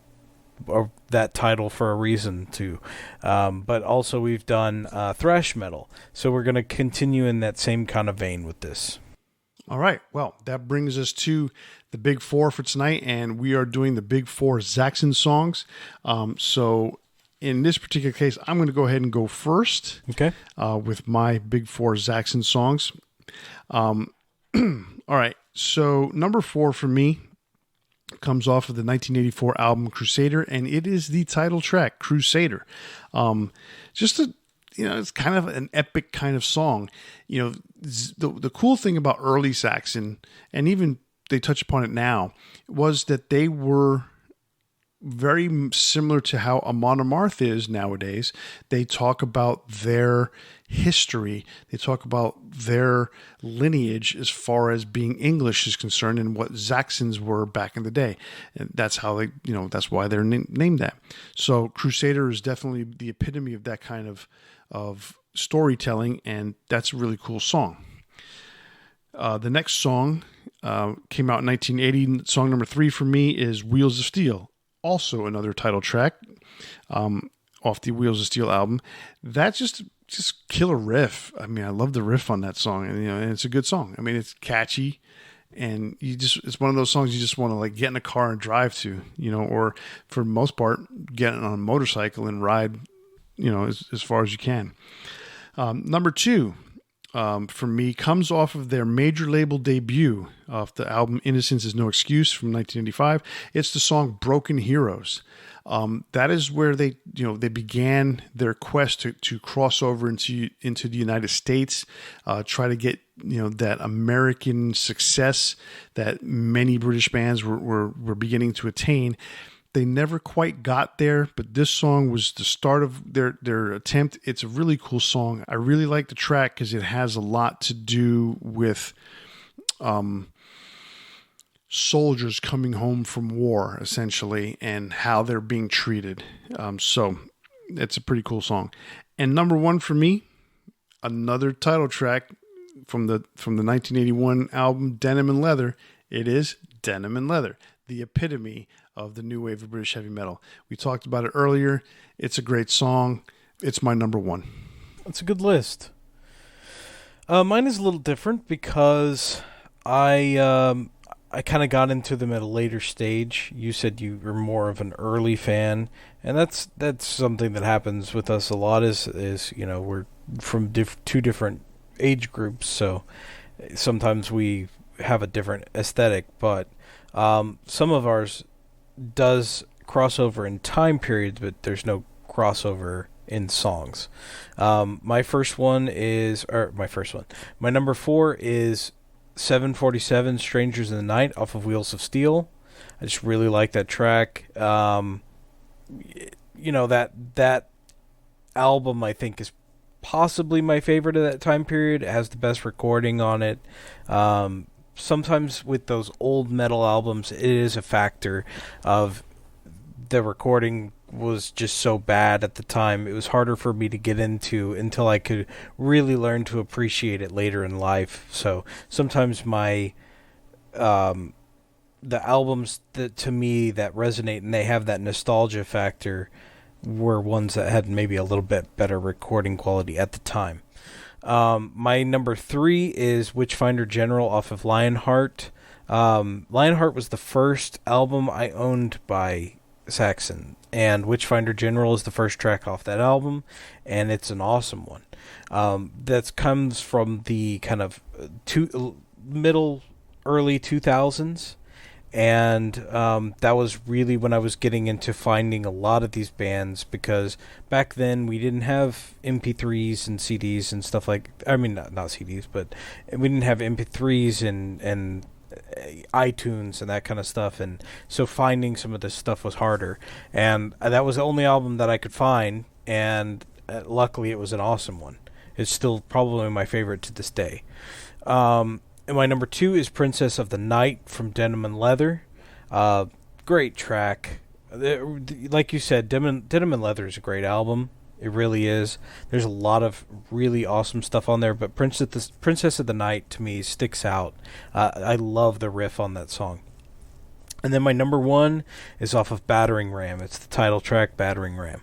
that title for a reason too. But also we've done thrash metal, so we're going to continue in that same kind of vein with this. All right. Well, that brings us to the big four for tonight, and we are doing the big four Saxon songs. So in this particular case, I'm going to go ahead and go first. Okay. With my big four Saxon songs. All right. So number 4 for me comes off of the 1984 album Crusader, and it is the title track, Crusader. It's kind of an epic kind of song. The cool thing about early Saxon, and even they touch upon it now, was that they were very similar to how Amon Amarth is nowadays. They talk about their history. They talk about their lineage as far as being English is concerned, and what Saxons were back in the day. And that's how they, that's why they're named that. So Crusader is definitely the epitome of that kind of storytelling, and that's a really cool song. The next song came out in 1980. Song number 3 for me is Wheels of Steel, also another title track off the Wheels of Steel album. That's just killer riff. I mean, I love the riff on that song, and it's a good song. I mean, it's catchy, and it's one of those songs you just want to like get in a car and drive to, or for the most part, get on a motorcycle and ride, as far as you can. Number 2, for me, comes off of their major label debut off the album Innocence Is No Excuse from 1985. It's the song Broken Heroes. That is where they began their quest to cross over into the United States, try to get, that American success that many British bands were beginning to attain. They never quite got there, but this song was the start of their attempt. It's a really cool song. I really like the track because it has a lot to do with soldiers coming home from war, essentially, and how they're being treated. So it's a pretty cool song. And number 1 for me, another title track from the 1981 album Denim and Leather. It is Denim and Leather, the epitome of the new wave of British heavy metal. We talked about it earlier. It's a great song. It's my number 1. That's a good list. Mine is a little different because I kind of got into them at a later stage. You said you were more of an early fan, and that's something that happens with us a lot. Is we're from 2 different age groups, so sometimes we have a different aesthetic. But some of ours does crossover in time periods, but there's no crossover in songs. My number 4 is 747 Strangers in the Night off of Wheels of Steel. I just really like that track. That album I think is possibly my favorite of that time period. It has the best recording on it. Sometimes with those old metal albums, it is a factor of the recording was just so bad at the time. It was harder for me to get into until I could really learn to appreciate it later in life. So sometimes the albums that to me that resonate and they have that nostalgia factor were ones that had maybe a little bit better recording quality at the time. My number 3 is Witchfinder General off of Lionheart. Lionheart was the first album I owned by Saxon, and Witchfinder General is the first track off that album, and it's an awesome one. That comes from the kind of early 2000s, and that was really when I was getting into finding a lot of these bands, because back then we didn't have MP3s and CDs and stuff not CDs, but we didn't have MP3s and iTunes and that kind of stuff, and so finding some of this stuff was harder, and that was the only album that I could find, and luckily it was an awesome one. It's still probably my favorite to this day. And my number 2 is Princess of the Night from Denim and Leather. Great track. Like you said, Denim and Leather is a great album. It really is. There's a lot of really awesome stuff on there, but Princess of the Night to me sticks out. I love the riff on that song. And then my number 1 is off of Battering Ram. It's the title track, Battering Ram.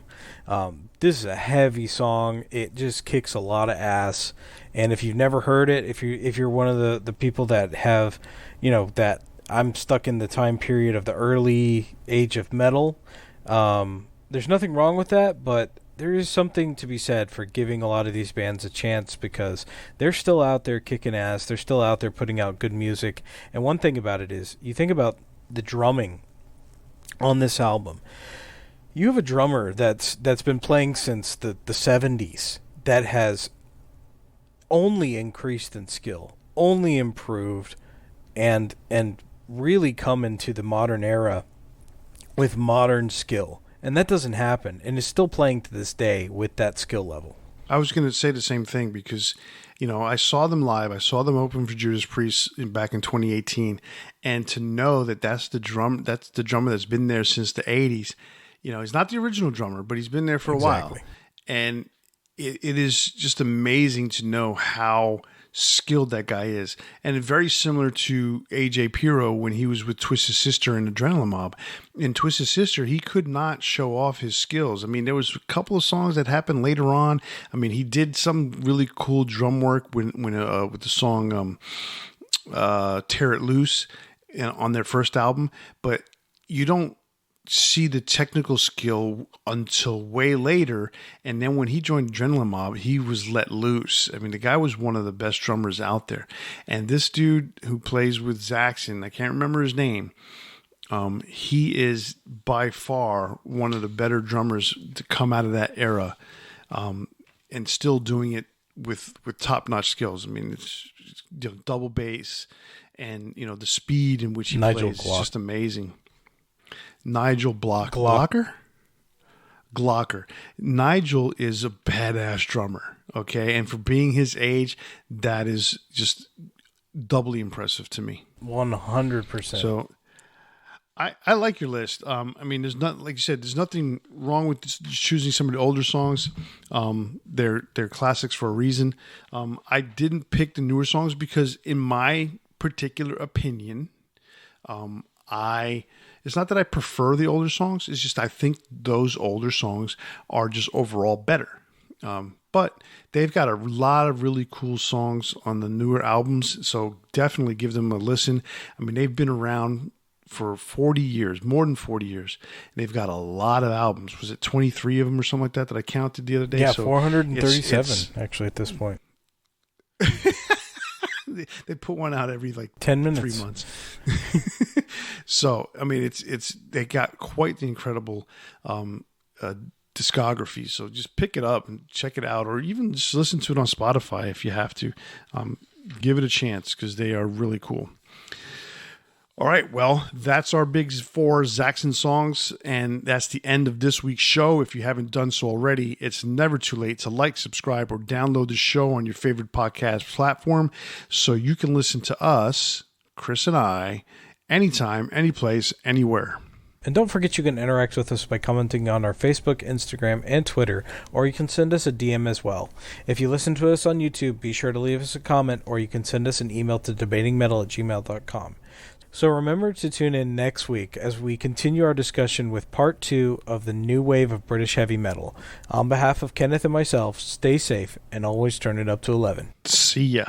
This is a heavy song. It just kicks a lot of ass. And if you've never heard it, if you're one of the people that have, that I'm stuck in the time period of the early age of metal, there's nothing wrong with that, but there is something to be said for giving a lot of these bands a chance, because they're still out there kicking ass. They're still out there putting out good music. And one thing about it is, you think about the drumming on this album. You have a drummer that's been playing since the 70s that has only increased in skill, only improved, and really come into the modern era with modern skill. And that doesn't happen, and is still playing to this day with that skill level. I was going to say the same thing because, I saw them live. I saw them open for Judas Priest back in 2018, and to know that's the drummer that's been there since the 80s. He's not the original drummer, but he's been there for a while, and it is just amazing to know how skilled that guy is. And very similar to AJ Pirro when he was with Twisted Sister and Adrenaline Mob. In Twisted Sister, he could not show off his skills. I mean, there was a couple of songs that happened later on. I mean, he did some really cool drum work when with the song Tear It Loose on their first album, but you don't see the technical skill until way later. And then when he joined Adrenaline Mob, he was let loose. I mean, the guy was one of the best drummers out there. And this dude who plays with Saxon, I can't remember his name, he is by far one of the better drummers to come out of that era, and still doing it with top-notch skills. I mean, it's double bass and the speed in which he plays is just amazing. Nigel Glocker? Nigel is a badass drummer, okay? And for being his age, that is just doubly impressive to me. 100%. So I like your list. I mean, there's not, like you said, there's nothing wrong with choosing some of the older songs. They're classics for a reason. I didn't pick the newer songs because, in my particular opinion, it's not that I prefer the older songs. It's just I think those older songs are just overall better. But they've got a lot of really cool songs on the newer albums, so definitely give them a listen. I mean, they've been around for 40 years, more than 40 years. And they've got a lot of albums. Was it 23 of them or something like that I counted the other day? Yeah, so 437 actually at this point. They put one out every 10 minutes, 3 months. So I mean, they got quite the incredible discography. So just pick it up and check it out, or even just listen to it on Spotify if you have to. Give it a chance because they are really cool. All right, well, that's our big 4 Saxon songs, and that's the end of this week's show. If you haven't done so already, it's never too late to like, subscribe, or download the show on your favorite podcast platform so you can listen to us, Chris and I, anytime, anyplace, anywhere. And don't forget you can interact with us by commenting on our Facebook, Instagram, and Twitter, or you can send us a DM as well. If you listen to us on YouTube, be sure to leave us a comment, or you can send us an email to debatingmetal@gmail.com. So remember to tune in next week as we continue our discussion with part 2 of the new wave of British heavy metal. On behalf of Kenneth and myself, stay safe and always turn it up to 11. See ya.